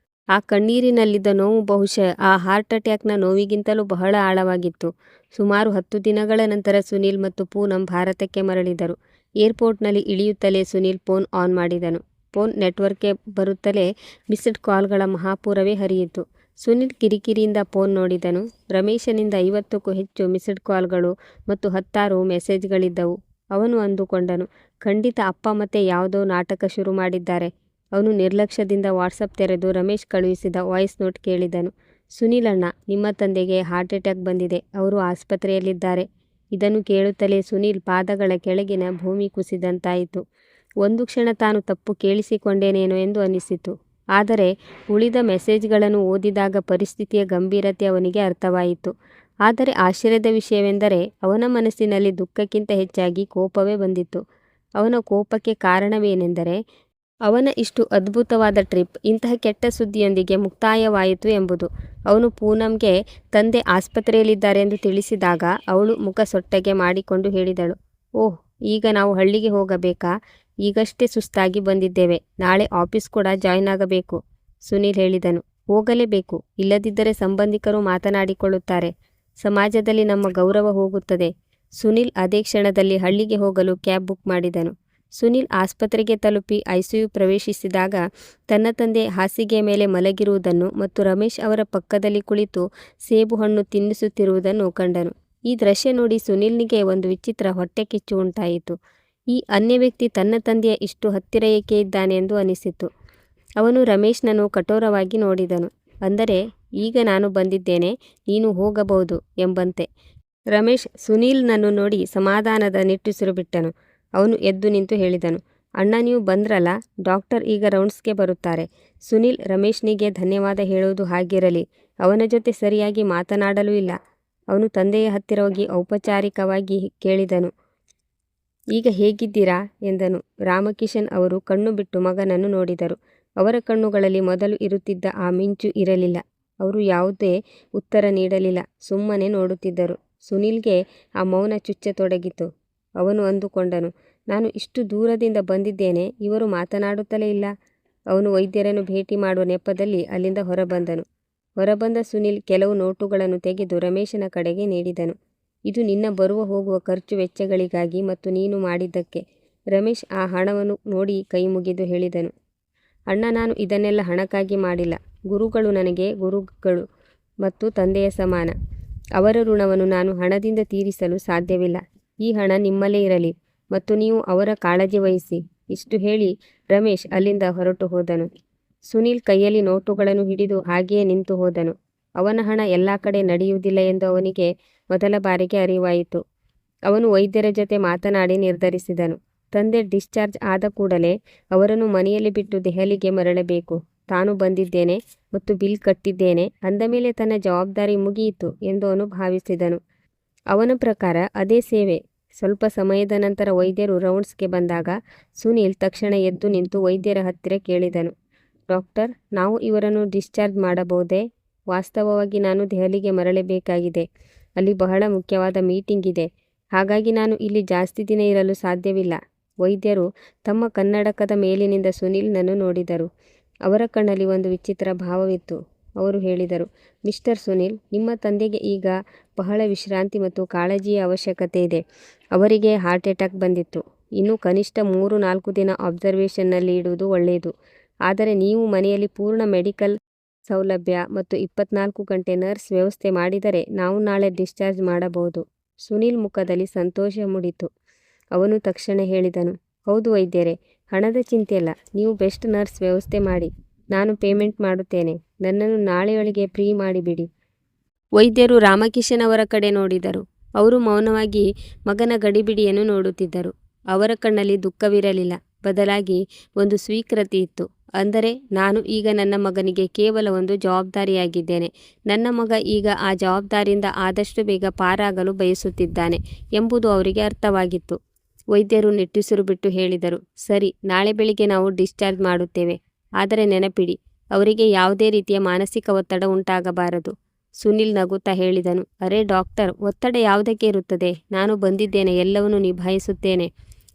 ಆ ಕಣ್ಣೀರಿನಲ್ಲಿದ್ದ ನೋವು ಬಹುಶಃ ಆ ಹಾರ್ಟ್ ಅಟ್ಯಾಕ್ನ ನೋವಿಗಿಂತಲೂ ಬಹಳ ಆಳವಾಗಿತ್ತು. ಸುಮಾರು 10 ದಿನಗಳ ನಂತರ ಸುನಿಲ್ ಮತ್ತು ಪೂನಂ ಭಾರತಕ್ಕೆ ಮರಳಿದರು. ಏರ್ಪೋರ್ಟ್ನಲ್ಲಿ ಇಳಿಯುತ್ತಲೇ ಸುನಿಲ್ ಫೋನ್ ಆನ್ ಮಾಡಿದನು. ಫೋನ್ ನೆಟ್ವರ್ಕ್ಗೆ ಬರುತ್ತಲೇ ಮಿಸ್ಡ್ ಕಾಲ್ಗಳ ಮಹಾಪೂರವೇ ಹರಿಯಿತು. ಸುನಿಲ್ ಕಿರಿಕಿರಿಯಿಂದ ಫೋನ್ ನೋಡಿದನು. ರಮೇಶನಿಂದ 50ಕ್ಕೂ ಹೆಚ್ಚು ಮಿಸ್ಡ್ ಕಾಲ್ಗಳು ಮತ್ತು 10 ಮೆಸೇಜ್ಗಳಿದ್ದವು. ಅವನು ಅಂದುಕೊಂಡನು, ಖಂಡಿತ ಅಪ್ಪ ಮತ್ತೆ ಯಾವುದೋ ನಾಟಕ ಶುರು ಮಾಡಿದ್ದಾರೆ. ಅವನು ನಿರ್ಲಕ್ಷ್ಯದಿಂದ ವಾಟ್ಸಪ್ ತೆರೆದು ರಮೇಶ್ ಕಳುಹಿಸಿದ ವಾಯ್ಸ್ ನೋಟ್ ಕೇಳಿದನು. ಸುನಿಲಣ್ಣ, ನಿಮ್ಮ ತಂದೆಗೆ ಹಾರ್ಟ್ ಅಟ್ಯಾಕ್ ಬಂದಿದೆ. ಅವರು ಆಸ್ಪತ್ರೆಯಲ್ಲಿದ್ದಾರೆ. ಇದನ್ನು ಕೇಳುತ್ತಲೇ ಸುನಿಲ್ ಪಾದಗಳ ಕೆಳಗಿನ ಭೂಮಿ ಕುಸಿದಂತಾಯಿತು. ಒಂದು ಕ್ಷಣ ತಾನು ತಪ್ಪು ಕೇಳಿಸಿಕೊಂಡೇನೇನೋ ಎಂದು ಅನಿಸಿತು. ಆದರೆ ಉಳಿದ ಮೆಸೇಜ್ಗಳನ್ನು ಓದಿದಾಗ ಪರಿಸ್ಥಿತಿಯ ಗಂಭೀರತೆ ಅವನಿಗೆ ಅರ್ಥವಾಯಿತು. ಆದರೆ ಆಶ್ಚರ್ಯದ ವಿಷಯವೆಂದರೆ ಅವನ ಮನಸ್ಸಿನಲ್ಲಿ ದುಃಖಕ್ಕಿಂತ ಹೆಚ್ಚಾಗಿ ಕೋಪವೇ ಬಂದಿತ್ತು. ಅವನ ಕೋಪಕ್ಕೆ ಕಾರಣವೇನೆಂದರೆ ಅವನ ಇಷ್ಟು ಅದ್ಭುತವಾದ ಟ್ರಿಪ್ ಇಂತಹ ಕೆಟ್ಟ ಸುದ್ದಿಯೊಂದಿಗೆ ಮುಕ್ತಾಯವಾಯಿತು ಎಂಬುದು. ಅವನು ಪೂನಂಗೆ ತಂದೆ ಆಸ್ಪತ್ರೆಯಲ್ಲಿದ್ದಾರೆ ಎಂದು ತಿಳಿಸಿದಾಗ ಅವಳು ಮುಖ ಸೊಟ್ಟಗೆ ಮಾಡಿಕೊಂಡು ಹೇಳಿದಳು, ಓಹ್, ಈಗ ನಾವು ಹಳ್ಳಿಗೆ ಹೋಗಬೇಕಾ? ಈಗಷ್ಟೇ ಸುಸ್ತಾಗಿ ಬಂದಿದ್ದೇವೆ. ನಾಳೆ ಆಫೀಸ್ ಕೂಡ ಜಾಯ್ನ್ ಆಗಬೇಕು. ಸುನಿಲ್ ಹೇಳಿದನು, ಹೋಗಲೇಬೇಕು. ಇಲ್ಲದಿದ್ದರೆ ಸಂಬಂಧಿಕರು ಮಾತನಾಡಿಕೊಳ್ಳುತ್ತಾರೆ. ಸಮಾಜದಲ್ಲಿ ನಮ್ಮ ಗೌರವ ಹೋಗುತ್ತದೆ. ಸುನಿಲ್ ಅದೇ ಕ್ಷಣದಲ್ಲಿ ಹಳ್ಳಿಗೆ ಹೋಗಲು ಕ್ಯಾಬ್ ಬುಕ್ ಮಾಡಿದನು. ಸುನಿಲ್ ಆಸ್ಪತ್ರೆಗೆ ತಲುಪಿ ICU ಪ್ರವೇಶಿಸಿದಾಗ ತನ್ನ ತಂದೆ ಹಾಸಿಗೆಯ ಮೇಲೆ ಮಲಗಿರುವುದನ್ನು ಮತ್ತು ರಮೇಶ್ ಅವರ ಪಕ್ಕದಲ್ಲಿ ಕುಳಿತು ಸೇಬು ಹಣ್ಣು ತಿನ್ನಿಸುತ್ತಿರುವುದನ್ನು ಕಂಡನು. ಈ ದೃಶ್ಯ ನೋಡಿ ಸುನಿಲ್ನಿಗೆ ಒಂದು ವಿಚಿತ್ರ ಹೊಟ್ಟೆ ಕಿಚ್ಚು ಉಂಟಾಯಿತು. ಈ ಅನ್ಯ ವ್ಯಕ್ತಿ ತನ್ನ ತಂದೆಯ ಇಷ್ಟು ಹತ್ತಿರ ಏಕೆ ಇದ್ದಾನೆ ಎಂದು ಅನಿಸಿತು. ಅವನು ರಮೇಶ್ನನ್ನು ಕಠೋರವಾಗಿ ನೋಡಿದನು. ಅಂದರೆ, ಈಗ ನಾನು ಬಂದಿದ್ದೇನೆ, ನೀನು ಹೋಗಬಹುದು ಎಂಬಂತೆ. ರಮೇಶ್ ಸುನೀಲ್ನನ್ನು ನೋಡಿ ಸಮಾಧಾನದ ನಿಟ್ಟುಸಿರು ಬಿಟ್ಟನು. ಅವನು ಎದ್ದು ನಿಂತು ಹೇಳಿದನು, ಅಣ್ಣ, ನೀವು ಬಂದ್ರಲ್ಲ, ಡಾಕ್ಟರ್ ಈಗ ರೌಂಡ್ಸ್ಗೆ ಬರುತ್ತಾರೆ. ಸುನಿಲ್ ರಮೇಶ್ನಿಗೆ ಧನ್ಯವಾದ ಹೇಳುವುದು ಹಾಗಿರಲಿ, ಅವನ ಜೊತೆ ಸರಿಯಾಗಿ ಮಾತನಾಡಲೂ ಇಲ್ಲ. ಅವನು ತಂದೆಯ ಹತ್ತಿರ ಹೋಗಿ ಔಪಚಾರಿಕವಾಗಿ ಕೇಳಿದನು, ಈಗ ಹೇಗಿದ್ದೀರಾ ಎಂದನು. ರಾಮಕಿಶನ್ ಅವರು ಕಣ್ಣು ಬಿಟ್ಟು ಮಗನನ್ನು ನೋಡಿದರು. ಅವರ ಕಣ್ಣುಗಳಲ್ಲಿ ಮೊದಲು ಇರುತ್ತಿದ್ದ ಆ ಮಿಂಚು ಇರಲಿಲ್ಲ. ಅವರು ಯಾವುದೇ ಉತ್ತರ ನೀಡಲಿಲ್ಲ, ಸುಮ್ಮನೆ ನೋಡುತ್ತಿದ್ದರು. ಸುನಿಲ್ಗೆ ಆ ಮೌನ ಚುಚ್ಚತೊಡಗಿತು. ಅವನು ಅಂದುಕೊಂಡನು, ನಾನು ಇಷ್ಟು ದೂರದಿಂದ ಬಂದಿದ್ದೇನೆ, ಇವರು ಮಾತನಾಡುತ್ತಲೇ ಇಲ್ಲ. ಅವನು ವೈದ್ಯರನ್ನು ಭೇಟಿ ಮಾಡುವ ನೆಪದಲ್ಲಿ ಅಲ್ಲಿಂದ ಹೊರಬಂದನು. ಹೊರಬಂದ ಸುನಿಲ್ ಕೆಲವು ನೋಟುಗಳನ್ನು ತೆಗೆದು ರಮೇಶನ ಕಡೆಗೆ ನೀಡಿದನು. ಇದು ನಿನ್ನ ಬರುವ ಹೋಗುವ ಖರ್ಚು ವೆಚ್ಚಗಳಿಗಾಗಿ ಮತ್ತು ನೀನು ಮಾಡಿದ್ದಕ್ಕೆ. ರಮೇಶ್ ಆ ಹಣವನ್ನು ನೋಡಿ ಕೈ ಮುಗಿದು ಹೇಳಿದನು, ಅಣ್ಣ, ನಾನು ಇದನ್ನೆಲ್ಲ ಹಣಕ್ಕಾಗಿ ಮಾಡಿಲ್ಲ. ಗುರುಗಳು ನನಗೆ ಗುರುಗಳು ಮತ್ತು ತಂದೆಯ ಸಮಾನ. ಅವರ ಋಣವನ್ನು ನಾನು ಹಣದಿಂದ ತೀರಿಸಲು ಸಾಧ್ಯವಿಲ್ಲ. ಈ ಹಣ ನಿಮ್ಮಲ್ಲೇ ಇರಲಿ ಮತ್ತು ನೀವು ಅವರ ಕಾಳಜಿ ವಹಿಸಿ. ಇಷ್ಟು ಹೇಳಿ ರಮೇಶ್ ಅಲ್ಲಿಂದ ಹೊರಟು ಹೋದನು. ಸುನೀಲ್ ಕೈಯಲ್ಲಿ ನೋಟುಗಳನ್ನು ಹಿಡಿದು ಹಾಗೆಯೇ ನಿಂತು ಹೋದನು. ಅವನ ಹಣ ಎಲ್ಲ ಕಡೆ ನಡೆಯುವುದಿಲ್ಲ ಎಂದು ಅವನಿಗೆ ಮೊದಲ ಬಾರಿಗೆ ಅರಿವಾಯಿತು. ಅವನು ವೈದ್ಯರ ಜೊತೆ ಮಾತನಾಡಿ ನಿರ್ಧರಿಸಿದನು. ತಂದೆ ಡಿಸ್ಚಾರ್ಜ್ ಆದ ಕೂಡಲೇ ಅವರನ್ನು ಮನೆಯಲ್ಲಿ ಬಿಟ್ಟು ದೆಹಲಿಗೆ ಮರಳಬೇಕು. ತಾನು ಬಂದಿದ್ದೇನೆ ಮತ್ತು ಬಿಲ್ ಕಟ್ಟಿದ್ದೇನೆ ಅಂದ ಮೇಲೆ ತನ್ನ ಜವಾಬ್ದಾರಿ ಮುಗಿಯಿತು ಎಂದು ಅವನು ಭಾವಿಸಿದನು. ಅವನ ಪ್ರಕಾರ ಅದೇ ಸೇವೆ. ಸ್ವಲ್ಪ ಸಮಯದ ನಂತರ ವೈದ್ಯರು ರೌಂಡ್ಸ್ಗೆ ಬಂದಾಗ ಸುನೀಲ್ ತಕ್ಷಣ ಎದ್ದು ನಿಂತು ವೈದ್ಯರ ಹತ್ತಿರ ಕೇಳಿದನು, ಡಾಕ್ಟರ್, ನಾವು ಇವರನ್ನು ಡಿಸ್ಚಾರ್ಜ್ ಮಾಡಬಹುದೇ? ವಾಸ್ತವವಾಗಿ ನಾನು ದೆಹಲಿಗೆ ಮರಳಬೇಕಾಗಿದೆ. ಅಲ್ಲಿ ಬಹಳ ಮುಖ್ಯವಾದ ಮೀಟಿಂಗ್ ಇದೆ. ಹಾಗಾಗಿ ನಾನು ಇಲ್ಲಿ ಜಾಸ್ತಿ ದಿನ ಇರಲು ಸಾಧ್ಯವಿಲ್ಲ. ವೈದ್ಯರು ತಮ್ಮ ಕನ್ನಡಕದ ಮೇಲಿನಿಂದ ಸುನೀಲ್ನನ್ನು ನೋಡಿದರು. ಅವರ ಕಣ್ಣಲ್ಲಿ ಒಂದು ವಿಚಿತ್ರ ಭಾವವಿತ್ತು. ಅವರು ಹೇಳಿದರು, ಮಿಸ್ಟರ್ ಸುನೀಲ್, ನಿಮ್ಮ ತಂದೆಗೆ ಈಗ ಬಹಳ ವಿಶ್ರಾಂತಿ ಮತ್ತು ಕಾಳಜಿಯ ಅವಶ್ಯಕತೆ ಇದೆ. ಅವರಿಗೆ ಹಾರ್ಟ್ ಅಟ್ಯಾಕ್ ಬಂದಿತ್ತು. ಇನ್ನು ಕನಿಷ್ಠ 3-4 ದಿನ ಅಬ್ಸರ್ವೇಷನ್ನಲ್ಲಿ ಇಡುವುದು ಒಳ್ಳೆಯದು. ಆದರೆ ನೀವು ಮನೆಯಲ್ಲಿ ಪೂರ್ಣ ಮೆಡಿಕಲ್ ಸೌಲಭ್ಯ ಮತ್ತು 24 ಗಂಟೆ ನರ್ಸ್ ವ್ಯವಸ್ಥೆ ಮಾಡಿದರೆ ನಾವು ನಾಳೆ ಡಿಸ್ಚಾರ್ಜ್ ಮಾಡಬಹುದು. ಸುನೀಲ್ ಮುಖದಲ್ಲಿ ಸಂತೋಷ ಮೂಡಿತು. ಅವನು ತಕ್ಷಣ ಹೇಳಿದನು, ಹೌದು ವೈದ್ಯರೇ, ಹಣದ ಚಿಂತೆಯಲ್ಲ. ನೀವು ಬೆಸ್ಟ್ ನರ್ಸ್ ವ್ಯವಸ್ಥೆ ಮಾಡಿ. ನಾನು ಪೇಮೆಂಟ್ ಮಾಡುತ್ತೇನೆ. ನನ್ನನ್ನು ನಾಳೆಯೊಳಗೆ ಫ್ರೀ ಮಾಡಿಬಿಡಿ. ವೈದ್ಯರು ರಾಮಕಿಶನ್ ಅವರ ಕಡೆ ನೋಡಿದರು. ಅವರು ಮೌನವಾಗಿ ಮಗನ ಗಡಿಬಿಡಿಯನ್ನು ನೋಡುತ್ತಿದ್ದರು. ಅವರ ಕಣ್ಣಲ್ಲಿ ದುಃಖವಿರಲಿಲ್ಲ, ಬದಲಾಗಿ ಒಂದು ಸ್ವೀಕೃತಿ ಇತ್ತು. ಅಂದರೆ, ನಾನು ಈಗ ನನ್ನ ಮಗನಿಗೆ ಕೇವಲ ಒಂದು ಜವಾಬ್ದಾರಿಯಾಗಿದ್ದೇನೆ. ನನ್ನ ಮಗ ಈಗ ಆ ಜವಾಬ್ದಾರಿಯಿಂದ ಆದಷ್ಟು ಬೇಗ ಪಾರಾಗಲು ಬಯಸುತ್ತಿದ್ದಾನೆ ಎಂಬುದು ಅವರಿಗೆ ಅರ್ಥವಾಗಿತ್ತು. ವೈದ್ಯರು ನಿಟ್ಟುಸಿರು ಬಿಟ್ಟು ಹೇಳಿದರು, ಸರಿ, ನಾಳೆ ಬೆಳಿಗ್ಗೆ ನಾವು ಡಿಸ್ಚಾರ್ಜ್ ಮಾಡುತ್ತೇವೆ. ಆದರೆ ನೆನಪಿಡಿ, ಅವರಿಗೆ ಯಾವುದೇ ರೀತಿಯ ಮಾನಸಿಕ ಒತ್ತಡ ಉಂಟಾಗಬಾರದು. ಸುನೀಲ್ ನಗುತ್ತಾ ಹೇಳಿದನು, ಅರೆ ಡಾಕ್ಟರ್, ಒತ್ತಡ ಯಾವುದಕ್ಕೆ ಇರುತ್ತದೆ? ನಾನು ಬಂದಿದ್ದೇನೆ, ಎಲ್ಲವನ್ನೂ ನಿಭಾಯಿಸುತ್ತೇನೆ.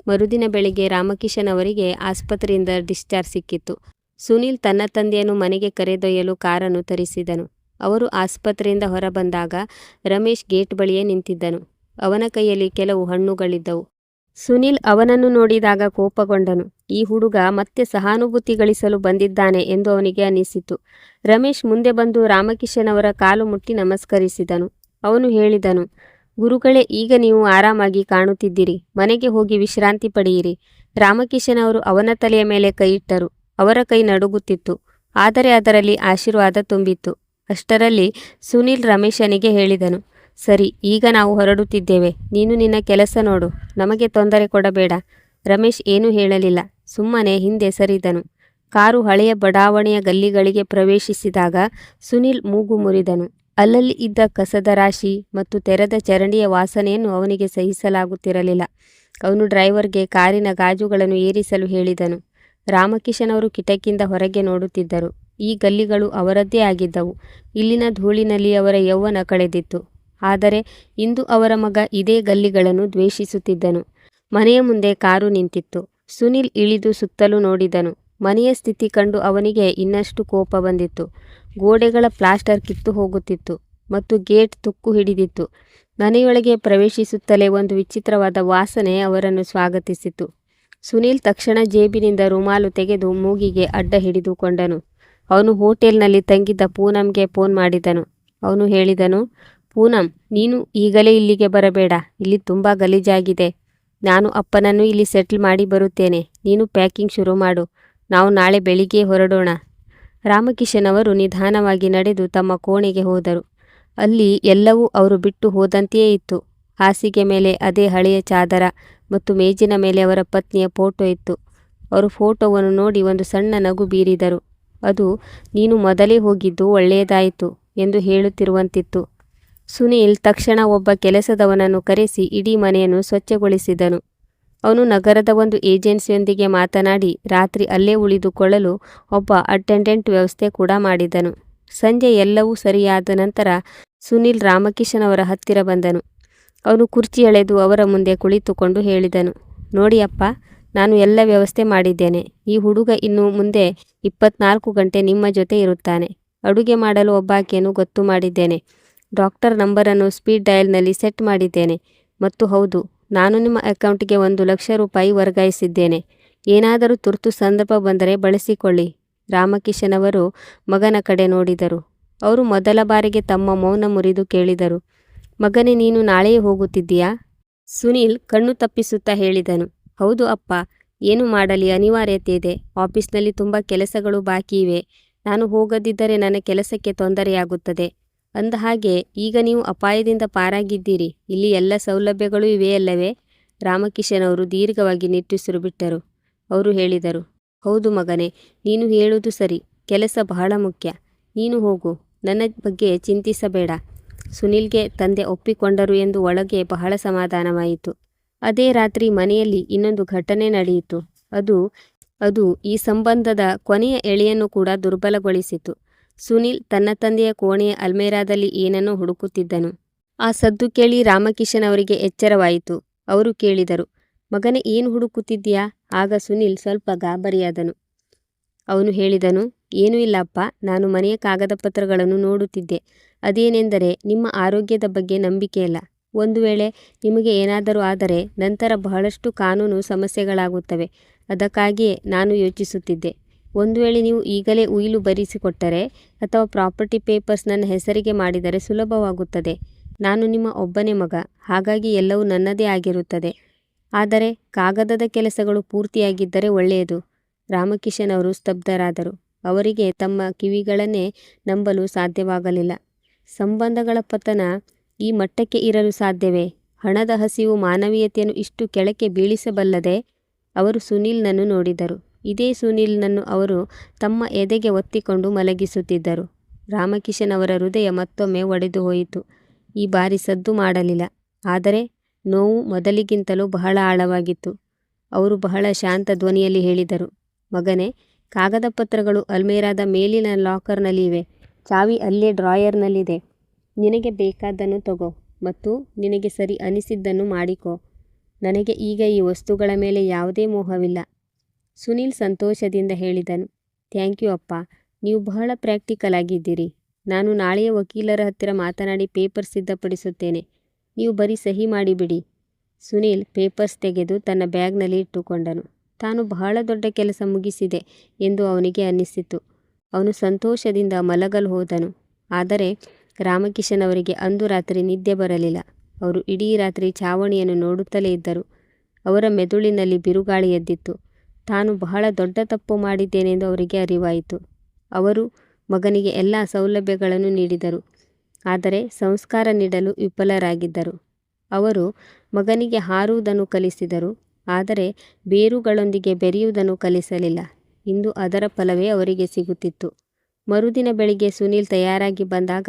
ಮರುದಿನ ಬೆಳಿಗ್ಗೆ ರಾಮಕಿಶನ್ ಅವರಿಗೆ ಆಸ್ಪತ್ರೆಯಿಂದ ಡಿಸ್ಚಾರ್ಜ್ ಸಿಕ್ಕಿತ್ತು. ಸುನೀಲ್ ತನ್ನ ತಂದೆಯನ್ನು ಮನೆಗೆ ಕರೆದೊಯ್ಯಲು ಕಾರನ್ನು ತರಿಸಿದನು. ಅವರು ಆಸ್ಪತ್ರೆಯಿಂದ ಹೊರಬಂದಾಗ ರಮೇಶ್ ಗೇಟ್ ಬಳಿಯೇ ನಿಂತಿದ್ದನು. ಅವನ ಕೈಯಲ್ಲಿ ಕೆಲವು ಹಣ್ಣುಗಳಿದ್ದವು. ಸುನೀಲ್ ಅವನನ್ನು ನೋಡಿದಾಗ ಕೋಪಗೊಂಡನು. ಈ ಹುಡುಗ ಮತ್ತೆ ಸಹಾನುಭೂತಿ ಗಳಿಸಲು ಬಂದಿದ್ದಾನೆ ಎಂದು ಅವನಿಗೆ ಅನಿಸಿತು. ರಮೇಶ್ ಮುಂದೆ ಬಂದು ರಾಮಕಿಶನ್ ಅವರ ಕಾಲು ಮುಟ್ಟಿ ನಮಸ್ಕರಿಸಿದನು. ಅವನು ಹೇಳಿದನು, ಗುರುಗಳೇ, ಈಗ ನೀವು ಆರಾಮಾಗಿ ಕಾಣುತ್ತಿದ್ದೀರಿ. ಮನೆಗೆ ಹೋಗಿ ವಿಶ್ರಾಂತಿ ಪಡೆಯಿರಿ. ರಾಮಕಿಶನ್ ಅವರು ಅವನ ತಲೆಯ ಮೇಲೆ ಕೈಯಿಟ್ಟರು. ಅವರ ಕೈ ನಡುಗುತ್ತಿತ್ತು, ಆದರೆ ಅದರಲ್ಲಿ ಆಶೀರ್ವಾದ ತುಂಬಿತ್ತು. ಅಷ್ಟರಲ್ಲಿ ಸುನೀಲ್ ರಮೇಶನಿಗೆ ಹೇಳಿದನು, ಸರಿ, ಈಗ ನಾವು ಹೊರಡುತ್ತಿದ್ದೇವೆ. ನೀನು ನಿನ್ನ ಕೆಲಸ ನೋಡು, ನಮಗೆ ತೊಂದರೆ ಕೊಡಬೇಡ. ರಮೇಶ್ ಏನೂ ಹೇಳಲಿಲ್ಲ, ಸುಮ್ಮನೆ ಹಿಂದೆ ಸರಿದನು. ಕಾರು ಹಳೆಯ ಬಡಾವಣೆಯ ಗಲ್ಲಿಗಳಿಗೆ ಪ್ರವೇಶಿಸಿದಾಗ ಸುನೀಲ್ ಮೂಗು ಮುರಿದನು. ಅಲ್ಲಲ್ಲಿ ಇದ್ದ ಕಸದ ರಾಶಿ ಮತ್ತು ತೆರೆದ ಚರಂಡಿಯ ವಾಸನೆಯನ್ನು ಅವನಿಗೆ ಸಹಿಸಲಾಗುತ್ತಿರಲಿಲ್ಲ. ಅವನು ಡ್ರೈವರ್ಗೆ ಕಾರಿನ ಗಾಜುಗಳನ್ನು ಏರಿಸಲು ಹೇಳಿದನು. ರಾಮಕಿಶನ್ ಅವರು ಕಿಟಕಿಯಿಂದ ಹೊರಗೆ ನೋಡುತ್ತಿದ್ದರು. ಈ ಗಲ್ಲಿಗಳು ಅವರದ್ದೇ ಆಗಿದ್ದವು. ಇಲ್ಲಿನ ಧೂಳಿನಲ್ಲಿ ಅವರ ಯೌವನ ಕಳೆದಿತ್ತು. ಆದರೆ ಇಂದು ಅವರ ಮಗ ಇದೇ ಗಲ್ಲಿಗಳನ್ನು ದ್ವೇಷಿಸುತ್ತಿದ್ದನು. ಮನೆಯ ಮುಂದೆ ಕಾರು ನಿಂತಿತ್ತು. ಸುನೀಲ್ ಇಳಿದು ಸುತ್ತಲೂ ನೋಡಿದನು. ಮನೆಯ ಸ್ಥಿತಿ ಕಂಡು ಅವನಿಗೆ ಇನ್ನಷ್ಟು ಕೋಪ ಬಂದಿತ್ತು. ಗೋಡೆಗಳ ಪ್ಲಾಸ್ಟರ್ ಕಿತ್ತು ಹೋಗುತ್ತಿತ್ತು ಮತ್ತು ಗೇಟ್ ತುಕ್ಕು ಹಿಡಿದಿತ್ತು. ಮನೆಯೊಳಗೆ ಪ್ರವೇಶಿಸುತ್ತಲೇ ಒಂದು ವಿಚಿತ್ರವಾದ ವಾಸನೆ ಅವರನ್ನು ಸ್ವಾಗತಿಸಿತು. ಸುನೀಲ್ ತಕ್ಷಣ ಜೇಬಿನಿಂದ ರುಮಾಲು ತೆಗೆದು ಮೂಗಿಗೆ ಅಡ್ಡ ಹಿಡಿದುಕೊಂಡನು. ಅವನು ಹೋಟೆಲ್ನಲ್ಲಿ ತಂಗಿದ್ದ ಪೂನಂಗೆ ಫೋನ್ ಮಾಡಿದನು. ಅವನು ಹೇಳಿದನು, ಪೂನಂ, ನೀನು ಈಗಲೇ ಇಲ್ಲಿಗೆ ಬರಬೇಡ. ಇಲ್ಲಿ ತುಂಬ ಗಲೀಜಾಗಿದೆ. ನಾನು ಅಪ್ಪನನ್ನು ಇಲ್ಲಿ ಸೆಟ್ಲ್ ಮಾಡಿ ಬರುತ್ತೇನೆ. ನೀನು ಪ್ಯಾಕಿಂಗ್ ಶುರು ಮಾಡು. ನಾವು ನಾಳೆ ಬೆಳಿಗ್ಗೆ ಹೊರಡೋಣ. ರಾಮಕಿಶನ್ ಅವರು ನಿಧಾನವಾಗಿ ನಡೆದು ತಮ್ಮ ಕೋಣೆಗೆ ಹೋದರು. ಅಲ್ಲಿ ಎಲ್ಲವೂ ಅವರು ಬಿಟ್ಟು ಹೋದಂತೆಯೇ ಇತ್ತು. ಹಾಸಿಗೆ ಮೇಲೆ ಅದೇ ಹಳೆಯ ಚಾದರ ಮತ್ತು ಮೇಜಿನ ಮೇಲೆ ಅವರ ಪತ್ನಿಯ ಫೋಟೋ ಇತ್ತು. ಅವರು ಫೋಟೋವನ್ನು ನೋಡಿ ಒಂದು ಸಣ್ಣ ನಗು ಬೀರಿದರು. ಅದು ನೀನು ಮೊದಲೇ ಹೋಗಿದ್ದು ಒಳ್ಳೆಯದಾಯಿತು ಎಂದು ಹೇಳುತ್ತಿರುವಂತಿತ್ತು. ಸುನೀಲ್ ತಕ್ಷಣ ಒಬ್ಬ ಕೆಲಸದವನನ್ನು ಕರೆಸಿ ಇಡೀ ಮನೆಯನ್ನು ಸ್ವಚ್ಛಗೊಳಿಸಿದನು. ಅವನು ನಗರದ ಒಂದು ಏಜೆನ್ಸಿಯೊಂದಿಗೆ ಮಾತನಾಡಿ ರಾತ್ರಿ ಅಲ್ಲೇ ಉಳಿದುಕೊಳ್ಳಲು ಒಬ್ಬ ಅಟೆಂಡೆಂಟ್ ವ್ಯವಸ್ಥೆ ಕೂಡ ಮಾಡಿದನು. ಸಂಜೆ ಎಲ್ಲವೂ ಸರಿಯಾದ ನಂತರ ಸುನೀಲ್ ರಾಮಕಿಶನ್ ಅವರ ಹತ್ತಿರ ಬಂದನು. ಅವನು ಕುರ್ಚಿ ಎಳೆದು ಅವರ ಮುಂದೆ ಕುಳಿತುಕೊಂಡು ಹೇಳಿದನು, ನೋಡಿ ಅಪ್ಪ, ನಾನು ಎಲ್ಲ ವ್ಯವಸ್ಥೆ ಮಾಡಿದ್ದೇನೆ. ಈ ಹುಡುಗ ಇನ್ನು ಮುಂದೆ 24 ಗಂಟೆ ನಿಮ್ಮ ಜೊತೆ ಇರುತ್ತಾನೆ. ಅಡುಗೆ ಮಾಡಲು ಒಬ್ಬಾಕೆಯನ್ನು ಗೊತ್ತು ಮಾಡಿದ್ದೇನೆ. ಡಾಕ್ಟರ್ ನಂಬರನ್ನು ಸ್ಪೀಡ್ ಡಯಲ್ನಲ್ಲಿ ಸೆಟ್ ಮಾಡಿದ್ದೇನೆ. ಮತ್ತು ಹೌದು, ನಾನು ನಿಮ್ಮ ಅಕೌಂಟಿಗೆ 1,00,000 ರೂಪಾಯಿ ವರ್ಗಾಯಿಸಿದ್ದೇನೆ. ಏನಾದರೂ ತುರ್ತು ಸಂದರ್ಭ ಬಂದರೆ ಬಳಸಿಕೊಳ್ಳಿ. ರಾಮಕಿಶನ್ ಅವರು ಮಗನ ಕಡೆ ನೋಡಿದರು. ಅವರು ಮೊದಲ ಬಾರಿಗೆ ತಮ್ಮ ಮೌನ ಮುರಿದು ಕೇಳಿದರು, ಮಗನೇ, ನೀನು ನಾಳೆಯೇ ಹೋಗುತ್ತಿದ್ದೀಯಾ? ಸುನೀಲ್ ಕಣ್ಣು ತಪ್ಪಿಸುತ್ತಾ ಹೇಳಿದನು. ಹೌದು ಅಪ್ಪ, ಏನು ಮಾಡಲಿ, ಅನಿವಾರ್ಯತೆ ಇದೆ. ಆಫೀಸ್ನಲ್ಲಿ ತುಂಬ ಕೆಲಸಗಳು ಬಾಕಿ ಇವೆ. ನಾನು ಹೋಗದಿದ್ದರೆ ನನ್ನ ಕೆಲಸಕ್ಕೆ ತೊಂದರೆಯಾಗುತ್ತದೆ. ಅಂದಹಾಗೆ ಈಗ ನೀವು ಅಪಾಯದಿಂದ ಪಾರಾಗಿದ್ದೀರಿ. ಇಲ್ಲಿ ಎಲ್ಲ ಸೌಲಭ್ಯಗಳೂ ಇವೆಯಲ್ಲವೇ? ರಾಮಕಿಶನ್ ಅವರು ದೀರ್ಘವಾಗಿ ನಿಟ್ಟುಸಿರು ಬಿಟ್ಟರು. ಅವರು ಹೇಳಿದರು, ಹೌದು ಮಗನೇ, ನೀನು ಹೇಳುವುದು ಸರಿ. ಕೆಲಸ ಬಹಳ ಮುಖ್ಯ. ನೀನು ಹೋಗು, ನನ್ನ ಬಗ್ಗೆ ಚಿಂತಿಸಬೇಡ. ಸುನೀಲ್ಗೆ ತಂದೆ ಒಪ್ಪಿಕೊಂಡರು ಎಂದು ಒಳಗೆ ಬಹಳ ಸಮಾಧಾನವಾಯಿತು. ಅದೇ ರಾತ್ರಿ ಮನೆಯಲ್ಲಿ ಇನ್ನೊಂದು ಘಟನೆ ನಡೆಯಿತು. ಅದು ಈ ಸಂಬಂಧದ ಕೊನೆಯ ಎಳೆಯನ್ನು ಕೂಡ ದುರ್ಬಲಗೊಳಿಸಿತು. ಸುನೀಲ್ ತನ್ನ ತಂದೆಯ ಕೋಣೆಯ ಅಲ್ಮೇರಾದಲ್ಲಿ ಏನನ್ನೋ ಹುಡುಕುತ್ತಿದ್ದನು. ಆ ಸದ್ದು ಕೇಳಿ ರಾಮಕಿಶನ್ ಅವರಿಗೆ ಎಚ್ಚರವಾಯಿತು. ಅವರು ಕೇಳಿದರು, ಮಗನೇ, ಏನು ಹುಡುಕುತ್ತಿದ್ದೀಯಾ? ಆಗ ಸುನೀಲ್ ಸ್ವಲ್ಪ ಗಾಬರಿಯಾದನು. ಅವನು ಹೇಳಿದನು, ಏನೂ ಇಲ್ಲ ಅಪ್ಪ, ನಾನು ಮನೆಯ ಕಾಗದ ಪತ್ರಗಳನ್ನು ನೋಡುತ್ತಿದ್ದೆ. ಅದೇನೆಂದರೆ ನಿಮ್ಮ ಆರೋಗ್ಯದ ಬಗ್ಗೆ ನಂಬಿಕೆಯಿಲ್ಲ. ಒಂದು ವೇಳೆ ನಿಮಗೆ ಏನಾದರೂ ಆದರೆ ನಂತರ ಬಹಳಷ್ಟು ಕಾನೂನು ಸಮಸ್ಯೆಗಳಾಗುತ್ತವೆ. ಅದಕ್ಕಾಗಿಯೇ ನಾನು ಯೋಚಿಸುತ್ತಿದ್ದೆ, ಒಂದು ವೇಳೆ ನೀವು ಈಗಲೇ ಉಯಿಲು ಬರೆಸಿಕೊಟ್ಟರೆ ಅಥವಾ ಪ್ರಾಪರ್ಟಿ ಪೇಪರ್ಸ್ ನನ್ನ ಹೆಸರಿಗೆ ಮಾಡಿದರೆ ಸುಲಭವಾಗುತ್ತದೆ. ನಾನು ನಿಮ್ಮ ಒಬ್ಬನೇ ಮಗ, ಹಾಗಾಗಿ ಎಲ್ಲವೂ ನನ್ನದೇ ಆಗಿರುತ್ತದೆ. ಆದರೆ ಕಾಗದದ ಕೆಲಸಗಳು ಪೂರ್ತಿಯಾಗಿದ್ದರೆ ಒಳ್ಳೆಯದು. ರಾಮಕಿಶನ್ ಅವರು ಸ್ತಬ್ಧರಾದರು. ಅವರಿಗೆ ತಮ್ಮ ಕಿವಿಗಳನ್ನೇ ನಂಬಲು ಸಾಧ್ಯವಾಗಲಿಲ್ಲ. ಸಂಬಂಧಗಳ ಪತನ ಈ ಮಟ್ಟಕ್ಕೆ ಇರಲು ಸಾಧ್ಯವೇ? ಹಣದ ಹಸಿವು ಮಾನವೀಯತೆಯನ್ನು ಇಷ್ಟು ಕೆಳಕ್ಕೆ ಬೀಳಿಸಬಲ್ಲದೆ? ಅವರು ಸುನೀಲ್ನನ್ನು ನೋಡಿದರು. ಇದೇ ಸುನೀಲ್ನನ್ನು ಅವರು ತಮ್ಮ ಎದೆಗೆ ಒತ್ತಿಕೊಂಡು ಮಲಗಿಸುತ್ತಿದ್ದರು. ರಾಮಕಿಶನ್ ಅವರ ಹೃದಯ ಮತ್ತೊಮ್ಮೆ ಒಡೆದು ಹೋಯಿತು. ಈ ಬಾರಿ ಸದ್ದು ಮಾಡಲಿಲ್ಲ. ಆದರೆ ನೋವು ಮೊದಲಿಗಿಂತಲೂ ಬಹಳ ಆಳವಾಗಿತ್ತು. ಅವರು ಬಹಳ ಶಾಂತ ಧ್ವನಿಯಲ್ಲಿ ಹೇಳಿದರು, ಮಗನೇ, ಕಾಗದ ಪತ್ರಗಳು ಅಲ್ಮೇರಾದ ಮೇಲಿನ ಲಾಕರ್ನಲ್ಲಿ ಇವೆ. ಚಾವಿ ಅಲ್ಲೇ ಡ್ರಾಯರ್ನಲ್ಲಿದೆ. ನಿನಗೆ ಬೇಕಾದ್ದನ್ನು ತಗೋ ಮತ್ತು ನಿನಗೆ ಸರಿ ಅನಿಸಿದ್ದನ್ನು ಮಾಡಿಕೊ. ನನಗೆ ಈಗ ಈ ವಸ್ತುಗಳ ಮೇಲೆ ಯಾವುದೇ ಮೋಹವಿಲ್ಲ. ಸುನೀಲ್ ಸಂತೋಷದಿಂದ ಹೇಳಿದನು, ಥ್ಯಾಂಕ್ ಯು ಅಪ್ಪ, ನೀವು ಬಹಳ ಪ್ರಾಕ್ಟಿಕಲ್ ಆಗಿದ್ದೀರಿ. ನಾನು ನಾಳೆಯ ವಕೀಲರ ಹತ್ತಿರ ಮಾತನಾಡಿ ಪೇಪರ್ ಸಿದ್ಧಪಡಿಸುತ್ತೇನೆ. ನೀವು ಬರೀ ಸಹಿ ಮಾಡಿಬಿಡಿ. ಸುನೀಲ್ ಪೇಪರ್ಸ್ ತೆಗೆದು ತನ್ನ ಬ್ಯಾಗ್ನಲ್ಲಿ ಇಟ್ಟುಕೊಂಡನು. ತಾನು ಬಹಳ ದೊಡ್ಡ ಕೆಲಸ ಮುಗಿಸಿದೆ ಎಂದು ಅವನಿಗೆ ಅನ್ನಿಸಿತು. ಅವನು ಸಂತೋಷದಿಂದ ಮಲಗಲು ಹೋದನು. ಆದರೆ ರಾಮಕಿಶನ್ ಅವರಿಗೆ ಅಂದು ರಾತ್ರಿ ನಿದ್ದೆ ಬರಲಿಲ್ಲ. ಅವರು ಇಡೀ ರಾತ್ರಿ ಛಾವಣಿಯನ್ನು ನೋಡುತ್ತಲೇ ಇದ್ದರು. ಅವರ ಮೆದುಳಿನಲ್ಲಿ ಬಿರುಗಾಳಿ ಎದ್ದಿತ್ತು. ತಾನು ಬಹಳ ದೊಡ್ಡ ತಪ್ಪು ಮಾಡಿದ್ದೇನೆಂದು ಅವರಿಗೆ ಅರಿವಾಯಿತು. ಅವರು ಮಗನಿಗೆ ಎಲ್ಲ ಸೌಲಭ್ಯಗಳನ್ನು ನೀಡಿದರು, ಆದರೆ ಸಂಸ್ಕಾರ ನೀಡಲು ವಿಫಲರಾಗಿದ್ದರು. ಅವರು ಮಗನಿಗೆ ಹಾರುವುದನ್ನು ಕಲಿಸಿದರು, ಆದರೆ ಬೇರುಗಳೊಂದಿಗೆ ಬೆರೆಯುವುದನ್ನು ಕಲಿಸಲಿಲ್ಲ. ಇಂದು ಅದರ ಫಲವೇ ಅವರಿಗೆ ಸಿಗುತ್ತಿತ್ತು. ಮರುದಿನ ಬೆಳಿಗ್ಗೆ ಸುನೀಲ್ ತಯಾರಾಗಿ ಬಂದಾಗ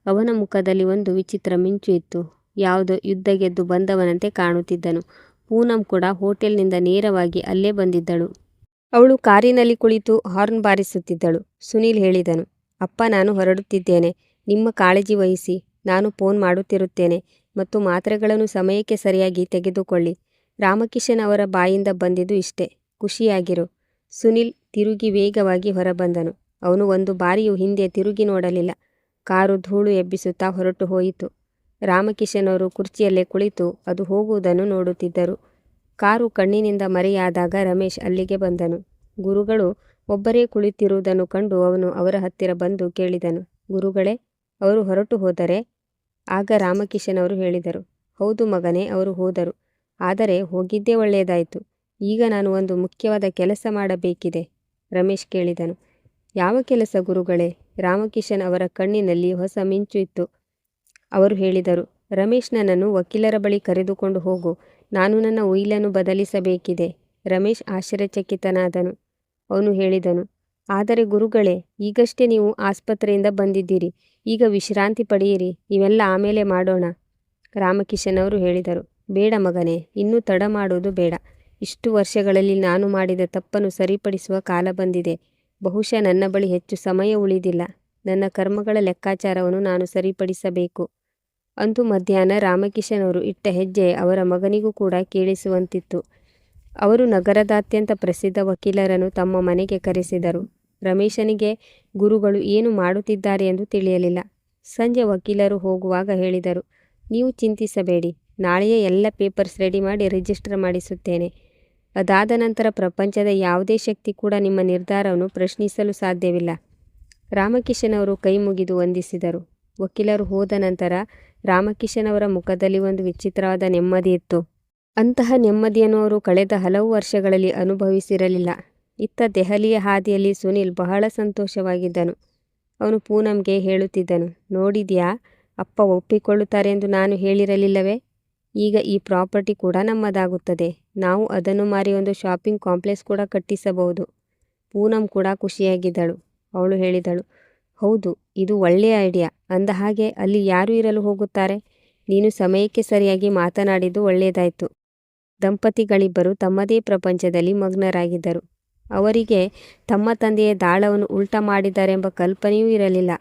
ಅವನ ಮುಖದಲ್ಲಿ ಒಂದು ವಿಚಿತ್ರ ಮಿಂಚು ಇತ್ತು. ಯಾವುದೋ ಯುದ್ಧ ಗೆದ್ದು ಬಂದವನಂತೆ ಕಾಣುತ್ತಿದ್ದನು. ಪೂನಂ ಕೂಡ ಹೋಟೆಲ್ನಿಂದ ನೇರವಾಗಿ ಅಲ್ಲೇ ಬಂದಿದ್ದಳು. ಅವಳು ಕಾರಿನಲ್ಲಿ ಕುಳಿತು ಹಾರ್ನ್ ಬಾರಿಸುತ್ತಿದ್ದಳು. ಸುನೀಲ್ ಹೇಳಿದನು, ಅಪ್ಪ, ನಾನು ಹೊರಡುತ್ತಿದ್ದೇನೆ. ನಿಮ್ಮ ಕಾಳಜಿ ವಹಿಸಿ. ನಾನು ಫೋನ್ ಮಾಡುತ್ತಿರುತ್ತೇನೆ ಮತ್ತು ಮಾತ್ರೆಗಳನ್ನು ಸಮಯಕ್ಕೆ ಸರಿಯಾಗಿ ತೆಗೆದುಕೊಳ್ಳಿ. ರಾಮಕಿಶನ್ ಅವರ ಬಾಯಿಂದ ಬಂದಿದ್ದು ಇಷ್ಟೇ. ಖುಷಿಯಾಗಿರು. ಸುನೀಲ್ ತಿರುಗಿ ವೇಗವಾಗಿ ಹೊರಬಂದನು. ಅವನು ಒಂದು ಬಾರಿಯೂ ಹಿಂದೆ ತಿರುಗಿ ನೋಡಲಿಲ್ಲ. ಕಾರು ಧೂಳು ಎಬ್ಬಿಸುತ್ತಾ ಹೊರಟು ಹೋಯಿತು. ರಾಮಕಿಶನ್ ಅವರು ಕುರ್ಚಿಯಲ್ಲೇ ಕುಳಿತು ಅದು ಹೋಗುವುದನ್ನು ನೋಡುತ್ತಿದ್ದರು. ಕಾರು ಕಣ್ಣಿನಿಂದ ಮರೆಯಾದಾಗ ರಮೇಶ್ ಅಲ್ಲಿಗೆ ಬಂದನು. ಗುರುಗಳು ಒಬ್ಬರೇ ಕುಳಿತಿರುವುದನ್ನು ಕಂಡು ಅವನು ಅವರ ಹತ್ತಿರ ಬಂದು ಕೇಳಿದನು, ಗುರುಗಳೇ, ಅವರು ಹೊರಟು ಹೋದರೆ? ಆಗ ರಾಮಕಿಶನ್ ಅವರು ಹೇಳಿದರು, ಹೌದು ಮಗನೇ, ಅವರು ಹೋದರು. ಆದರೆ ಹೋಗಿದ್ದೇ ಒಳ್ಳೆಯದಾಯಿತು. ಈಗ ನಾನು ಒಂದು ಮುಖ್ಯವಾದ ಕೆಲಸ ಮಾಡಬೇಕಿದೆ. ರಮೇಶ್ ಕೇಳಿದನು, ಯಾವ ಕೆಲಸ ಗುರುಗಳೇ? ರಾಮಕಿಶನ್ ಅವರ ಕಣ್ಣಿನಲ್ಲಿ ಹೊಸ ಮಿಂಚು ಇತ್ತು. ಅವರು ಹೇಳಿದರು, ರಮೇಶ್, ನನ್ನನ್ನು ವಕೀಲರ ಬಳಿ ಕರೆದುಕೊಂಡು ಹೋಗು. ನಾನು ನನ್ನ ಉಯಿಲನ್ನು ಬದಲಿಸಬೇಕಿದೆ. ರಮೇಶ್ ಆಶ್ಚರ್ಯಚಕಿತನಾದನು. ಅವನು ಹೇಳಿದನು, ಆದರೆ ಗುರುಗಳೇ, ಈಗಷ್ಟೇ ನೀವು ಆಸ್ಪತ್ರೆಯಿಂದ ಬಂದಿದ್ದೀರಿ. ಈಗ ವಿಶ್ರಾಂತಿ ಪಡೆಯಿರಿ. ಇವೆಲ್ಲ ಆಮೇಲೆ ಮಾಡೋಣ. ರಾಮಕಿಶನ್ ಅವರು ಹೇಳಿದರು, ಬೇಡ ಮಗನೇ, ಇನ್ನೂ ತಡ ಮಾಡುವುದು ಬೇಡ. ಇಷ್ಟು ವರ್ಷಗಳಲ್ಲಿ ನಾನು ಮಾಡಿದ ತಪ್ಪನ್ನು ಸರಿಪಡಿಸುವ ಕಾಲ ಬಂದಿದೆ. ಬಹುಶಃ ನನ್ನ ಬಳಿ ಹೆಚ್ಚು ಸಮಯ ಉಳಿದಿಲ್ಲ. ನನ್ನ ಕರ್ಮಗಳ ಲೆಕ್ಕಾಚಾರವನ್ನು ನಾನು ಸರಿಪಡಿಸಬೇಕು. ಅಂದು ಮಧ್ಯಾಹ್ನ ರಾಮಕಿಶನ್ ಅವರು ಇಟ್ಟ ಹೆಜ್ಜೆ ಅವರ ಮಗನಿಗೂ ಕೂಡ ಕೇಳಿಸುವಂತಿತ್ತು. ಅವರು ನಗರದಾದ್ಯಂತ ಪ್ರಸಿದ್ಧ ವಕೀಲರನ್ನು ತಮ್ಮ ಮನೆಗೆ ಕರೆಸಿದರು. ರಮೇಶನಿಗೆ ಗುರುಗಳು ಏನು ಮಾಡುತ್ತಿದ್ದಾರೆ ಎಂದು ತಿಳಿಯಲಿಲ್ಲ. ಸಂಜೆ ವಕೀಲರು ಹೋಗುವಾಗ ಹೇಳಿದರು, ನೀವು ಚಿಂತಿಸಬೇಡಿ, ನಾಳೆಯೇ ಎಲ್ಲ ಪೇಪರ್ಸ್ ರೆಡಿ ಮಾಡಿ ರಿಜಿಸ್ಟರ್ ಮಾಡಿಸುತ್ತೇನೆ. ಅದಾದ ನಂತರ ಪ್ರಪಂಚದ ಯಾವುದೇ ಶಕ್ತಿ ಕೂಡ ನಿಮ್ಮ ನಿರ್ಧಾರವನ್ನು ಪ್ರಶ್ನಿಸಲು ಸಾಧ್ಯವಿಲ್ಲ. ರಾಮಕಿಶನ್ ಅವರು ಕೈ ಮುಗಿದು ವಂದಿಸಿದರು. ವಕೀಲರು ಹೋದ ನಂತರ ರಾಮಕಿಶನ್ ಅವರ ಮುಖದಲ್ಲಿ ಒಂದು ವಿಚಿತ್ರವಾದ ನೆಮ್ಮದಿ ಇತ್ತು. ಅಂತಹ ನೆಮ್ಮದಿಯನ್ನು ಅವರು ಕಳೆದ ಹಲವು ವರ್ಷಗಳಲ್ಲಿ ಅನುಭವಿಸಿರಲಿಲ್ಲ. ಇತ್ತ ದೆಹಲಿಯ ಹಾದಿಯಲ್ಲಿ ಸುನಿಲ್ ಬಹಳ ಸಂತೋಷವಾಗಿದ್ದನು. ಅವನು ಪೂನಂಗೆ ಹೇಳುತ್ತಿದ್ದನು, ನೋಡಿದ್ಯಾ, ಅಪ್ಪ ಒಪ್ಪಿಕೊಳ್ಳುತ್ತಾರೆ ಎಂದು ನಾನು ಹೇಳಿರಲಿಲ್ಲವೇ? ಈಗ ಈ ಪ್ರಾಪರ್ಟಿ ಕೂಡ ನಮ್ಮದಾಗುತ್ತದೆ. ನಾವು ಅದನ್ನು ಮಾರಿ ಒಂದು ಶಾಪಿಂಗ್ ಕಾಂಪ್ಲೆಕ್ಸ್ ಕೂಡ ಕಟ್ಟಿಸಬಹುದು. ಪೂನಂ ಕೂಡ ಖುಷಿಯಾಗಿದ್ದಳು. ಅವಳು ಹೇಳಿದಳು, ಹೌದು, ಇದು ಒಳ್ಳೆಯ ಐಡಿಯಾ. ಅಂದ ಹಾಗೆ ಅಲ್ಲಿ ಯಾರು ಇರಲು ಹೋಗುತ್ತಾರೆ? ನೀನು ಸಮಯಕ್ಕೆ ಸರಿಯಾಗಿ ಮಾತನಾಡಿದ್ದು ಒಳ್ಳೆಯದಾಯಿತು. ದಂಪತಿಗಳಿಬ್ಬರು ತಮ್ಮದೇ ಪ್ರಪಂಚದಲ್ಲಿ ಮಗ್ನರಾಗಿದ್ದರು. ಅವರಿಗೆ ತಮ್ಮ ತಂದೆಯ ದಾಳವನ್ನು ಉಲ್ಟಾ ಮಾಡಿದ್ದಾರೆಂಬ ಕಲ್ಪನೆಯೂ ಇರಲಿಲ್ಲ.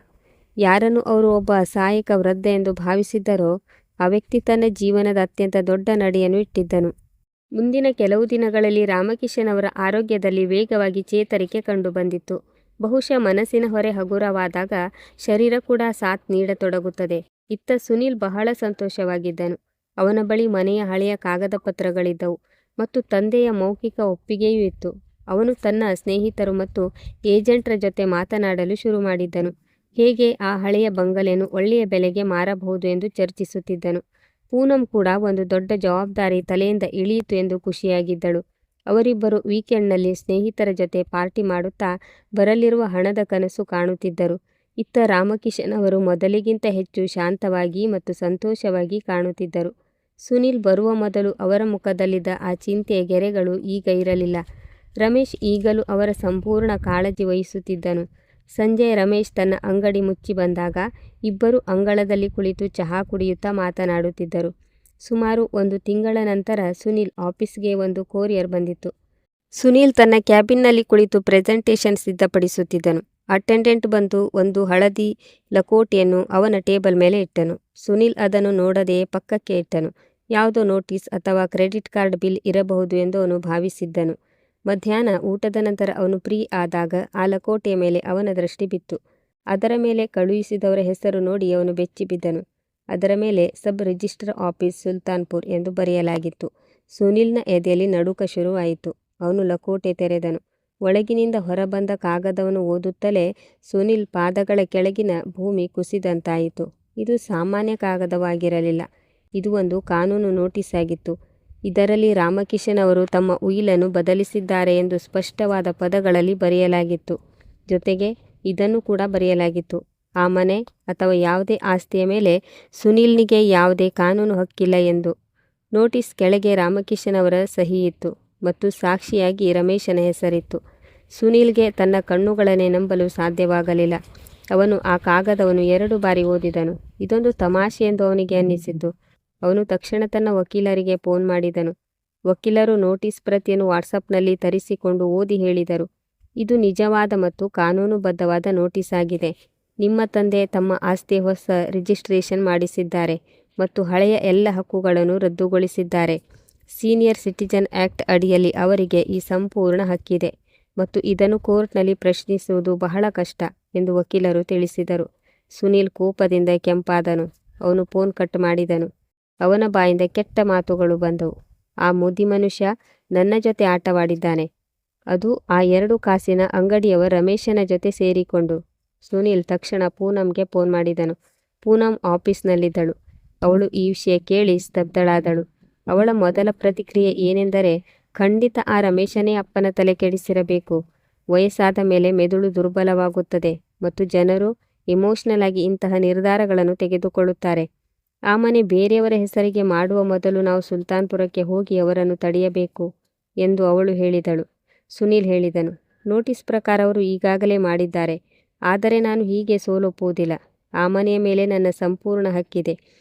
ಯಾರನ್ನು ಅವರು ಒಬ್ಬ ಅಸಹಾಯಕ ವೃದ್ಧ ಎಂದು ಭಾವಿಸಿದ್ದರೋ ಆ ವ್ಯಕ್ತಿ ತನ್ನ ಜೀವನದ ಅತ್ಯಂತ ದೊಡ್ಡ ನಡೆಯನ್ನು ಇಟ್ಟಿದ್ದನು. ಮುಂದಿನ ಕೆಲವು ದಿನಗಳಲ್ಲಿ ರಾಮಕಿಶನ್ ಅವರ ಆರೋಗ್ಯದಲ್ಲಿ ವೇಗವಾಗಿ ಚೇತರಿಕೆ ಕಂಡುಬಂದಿತ್ತು. ಬಹುಶಃ ಮನಸ್ಸಿನ ಹೊರೆ ಹಗುರವಾದಾಗ ಶರೀರ ಕೂಡ ಸಾಥ್ ನೀಡತೊಡಗುತ್ತದೆ. ಇತ್ತ ಸುನಿಲ್ ಬಹಳ ಸಂತೋಷವಾಗಿದ್ದನು. ಅವನ ಬಳಿ ಮನೆಯ ಹಳೆಯ ಕಾಗದ ಪತ್ರಗಳಿದ್ದವು ಮತ್ತು ತಂದೆಯ ಮೌಖಿಕ ಒಪ್ಪಿಗೆಯೂ ಇತ್ತು. ಅವನು ತನ್ನ ಸ್ನೇಹಿತರು ಮತ್ತು ಏಜೆಂಟ್ರ ಜೊತೆ ಮಾತನಾಡಲು ಶುರು ಮಾಡಿದ್ದನು. ಹೇಗೆ ಆ ಹಳೆಯ ಬಂಗಲೆಯನ್ನು ಒಳ್ಳೆಯ ಬೆಲೆಗೆ ಮಾರಬಹುದು ಎಂದು ಚರ್ಚಿಸುತ್ತಿದ್ದನು. ಪೂನಂ ಕೂಡ ಒಂದು ದೊಡ್ಡ ಜವಾಬ್ದಾರಿ ತಲೆಯಿಂದ ಇಳಿಯಿತು ಎಂದು ಖುಷಿಯಾಗಿದ್ದಳು. ಅವರಿಬ್ಬರು ವೀಕೆಂಡ್ನಲ್ಲಿ ಸ್ನೇಹಿತರ ಜೊತೆ ಪಾರ್ಟಿ ಮಾಡುತ್ತಾ ಬರಲಿರುವ ಹಣದ ಕನಸು ಕಾಣುತ್ತಿದ್ದರು. ಇತ್ತ ರಾಮಕಿಶನ್ ಅವರು ಮೊದಲಿಗಿಂತ ಹೆಚ್ಚು ಶಾಂತವಾಗಿ ಮತ್ತು ಸಂತೋಷವಾಗಿ ಕಾಣುತ್ತಿದ್ದರು. ಸುನಿಲ್ ಬರುವ ಮೊದಲು ಅವರ ಮುಖದಲ್ಲಿದ್ದ ಆ ಚಿಂತೆಯ ಗೆರೆಗಳು ಈಗ ಇರಲಿಲ್ಲ. ರಮೇಶ್ ಈಗಲೂ ಅವರ ಸಂಪೂರ್ಣ ಕಾಳಜಿ ವಹಿಸುತ್ತಿದ್ದನು. ಸಂಜೆ ರಮೇಶ್ ತನ್ನ ಅಂಗಡಿ ಮುಚ್ಚಿ ಬಂದಾಗ ಇಬ್ಬರು ಅಂಗಳದಲ್ಲಿ ಕುಳಿತು ಚಹಾ ಕುಡಿಯುತ್ತಾ ಮಾತನಾಡುತ್ತಿದ್ದರು. ಸುಮಾರು 1 ತಿಂಗಳ ನಂತರ ಸುನಿಲ್ ಆಫೀಸ್ಗೆ ಒಂದು ಕೊರಿಯರ್ ಬಂದಿತ್ತು. ಸುನಿಲ್ ತನ್ನ ಕ್ಯಾಬಿನ್ನಲ್ಲಿ ಕುಳಿತು ಪ್ರೆಸೆಂಟೇಷನ್ ಸಿದ್ಧಪಡಿಸುತ್ತಿದ್ದನು. ಅಟೆಂಡೆಂಟ್ ಬಂದು ಒಂದು ಹಳದಿ ಲಕೋಟೆಯನ್ನು ಅವನ ಟೇಬಲ್ ಮೇಲೆ ಇಟ್ಟನು. ಸುನಿಲ್ ಅದನ್ನು ನೋಡದೆಯೇ ಪಕ್ಕಕ್ಕೆ ಇಟ್ಟನು. ಯಾವುದೋ ನೋಟಿಸ್ ಅಥವಾ ಕ್ರೆಡಿಟ್ ಕಾರ್ಡ್ ಬಿಲ್ ಇರಬಹುದು ಎಂದು ಅವನು ಭಾವಿಸಿದ್ದನು. ಮಧ್ಯಾಹ್ನ ಊಟದ ನಂತರ ಅವನು ಫ್ರೀ ಆದಾಗ ಆ ಲಕೋಟೆಯ ಮೇಲೆ ಅವನ ದೃಷ್ಟಿ ಬಿತ್ತು. ಅದರ ಮೇಲೆ ಕಳುಹಿಸಿದವರ ಹೆಸರು ನೋಡಿ ಅವನು ಬೆಚ್ಚಿಬಿದ್ದನು. ಅದರ ಮೇಲೆ ಸಬ್ ರಿಜಿಸ್ಟ್ರಾರ್ ಆಫೀಸ್ ಸುಲ್ತಾನ್ಪುರ್ ಎಂದು ಬರೆಯಲಾಗಿತ್ತು. ಸುನಿಲ್ನ ಎದೆಯಲ್ಲಿ ನಡುಕ ಶುರುವಾಯಿತು. ಅವನು ಲಕೋಟೆ ತೆರೆದನು. ಒಳಗಿನಿಂದ ಹೊರಬಂದ ಕಾಗದವನ್ನು ಓದುತ್ತಲೇ ಸುನಿಲ್ ಪಾದಗಳ ಕೆಳಗಿನ ಭೂಮಿ ಕುಸಿದಂತಾಯಿತು. ಇದು ಸಾಮಾನ್ಯ ಕಾಗದವಾಗಿರಲಿಲ್ಲ. ಇದು ಒಂದು ಕಾನೂನು ನೋಟಿಸ್ ಆಗಿತ್ತು. ಇದರಲ್ಲಿ ರಾಮಕಿಶನ್ ಅವರು ತಮ್ಮ ಉಯಿಲನ್ನು ಬದಲಿಸಿದ್ದಾರೆ ಎಂದು ಸ್ಪಷ್ಟವಾದ ಪದಗಳಲ್ಲಿ ಬರೆಯಲಾಗಿತ್ತು. ಜೊತೆಗೆ ಇದನ್ನು ಕೂಡ ಬರೆಯಲಾಗಿತ್ತು, ಆ ಮನೆ ಅಥವಾ ಯಾವುದೇ ಆಸ್ತಿಯ ಮೇಲೆ ಸುನಿಲ್ನಿಗೆ ಯಾವುದೇ ಕಾನೂನು ಹಕ್ಕಿಲ್ಲ ಎಂದು. ನೋಟಿಸ್ ಕೆಳಗೆ ರಾಮಕಿಶನ್ ಅವರ ಸಹಿ ಇತ್ತು ಮತ್ತು ಸಾಕ್ಷಿಯಾಗಿ ರಮೇಶನ ಹೆಸರಿತ್ತು. ಸುನಿಲ್ಗೆ ತನ್ನ ಕಣ್ಣುಗಳನ್ನೇ ನಂಬಲು ಸಾಧ್ಯವಾಗಲಿಲ್ಲ. ಅವನು ಆ ಕಾಗದವನ್ನು 2 ಬಾರಿ ಓದಿದನು. ಇದೊಂದು ತಮಾಷೆ ಎಂದು ಅವನಿಗೆ ಅನ್ನಿಸಿತು. ಅವನು ತಕ್ಷಣ ತನ್ನ ವಕೀಲರಿಗೆ ಫೋನ್ ಮಾಡಿದನು. ವಕೀಲರು ನೋಟಿಸ್ ಪ್ರತಿಯನ್ನು ವಾಟ್ಸಪ್ನಲ್ಲಿ ತರಿಸಿಕೊಂಡು ಓದಿ ಹೇಳಿದರು, ಇದು ನಿಜವಾದ ಮತ್ತು ಕಾನೂನುಬದ್ಧವಾದ ನೋಟಿಸ್ ಆಗಿದೆ. ನಿಮ್ಮ ತಂದೆ ತಮ್ಮ ಆಸ್ತಿಯ ಹೊಸ ರಿಜಿಸ್ಟ್ರೇಷನ್ ಮಾಡಿಸಿದ್ದಾರೆ ಮತ್ತು ಹಳೆಯ ಎಲ್ಲ ಹಕ್ಕುಗಳನ್ನು ರದ್ದುಗೊಳಿಸಿದ್ದಾರೆ. ಸೀನಿಯರ್ ಸಿಟಿಜನ್ ಆ್ಯಕ್ಟ್ ಅಡಿಯಲ್ಲಿ ಅವರಿಗೆ ಈ ಸಂಪೂರ್ಣ ಹಕ್ಕಿದೆ ಮತ್ತು ಇದನ್ನು ಕೋರ್ಟ್ನಲ್ಲಿ ಪ್ರಶ್ನಿಸುವುದು ಬಹಳ ಕಷ್ಟ ಎಂದು ವಕೀಲರು ತಿಳಿಸಿದರು. ಸುನಿಲ್ ಕೋಪದಿಂದ ಕೆಂಪಾದನು. ಅವನು ಫೋನ್ ಕಟ್ ಮಾಡಿದನು. ಅವನ ಬಾಯಿಂದ ಕೆಟ್ಟ ಮಾತುಗಳು ಬಂದವು. ಆ ಮುದಿ ಮನುಷ್ಯ ನನ್ನ ಜೊತೆ ಆಟವಾಡಿದ್ದಾನೆ, ಅದು ಆ 2 ಕಾಸಿನ ಅಂಗಡಿಯವ ರಮೇಶನ ಜೊತೆ ಸೇರಿಕೊಂಡು. ಸುನಿಲ್ ತಕ್ಷಣ ಪೂನಂಗೆ ಫೋನ್ ಮಾಡಿದನು. ಪೂನಂ ಆಫೀಸ್ನಲ್ಲಿದ್ದಳು. ಅವಳು ಈ ವಿಷಯ ಕೇಳಿ ಸ್ತಬ್ಧಳಾದಳು. ಅವಳ ಮೊದಲ ಪ್ರತಿಕ್ರಿಯೆ ಏನೆಂದರೆ, ಖಂಡಿತ ಆ ರಮೇಶನೇ ಅಪ್ಪನ ತಲೆ ಕೆಡಿಸಿರಬೇಕು. ವಯಸ್ಸಾದ ಮೇಲೆ ಮೆದುಳು ದುರ್ಬಲವಾಗುತ್ತದೆ ಮತ್ತು ಜನರು ಇಮೋಷನಲ್ ಆಗಿ ಇಂತಹ ನಿರ್ಧಾರಗಳನ್ನು ತೆಗೆದುಕೊಳ್ಳುತ್ತಾರೆ. ಆ ಮನೆ ಬೇರೆಯವರ ಹೆಸರಿಗೆ ಮಾಡುವ ಮೊದಲು ನಾವು ಸುಲ್ತಾನ್ಪುರಕ್ಕೆ ಹೋಗಿ ಅವರನ್ನು ತಡೆಯಬೇಕು ಎಂದು ಅವಳು ಹೇಳಿದಳು. ಸುನಿಲ್ ಹೇಳಿದನು, ನೋಟಿಸ್ ಪ್ರಕಾರ ಅವರು ಈಗಾಗಲೇ ಮಾಡಿದ್ದಾರೆ, ಆದರೆ ನಾನು ಹೀಗೆ ಸೋಲೊಪ್ಪುವುದಿಲ್ಲ. ಆ ಮನೆಯ ಮೇಲೆ ನನ್ನ ಸಂಪೂರ್ಣ ಹಕ್ಕಿದೆ.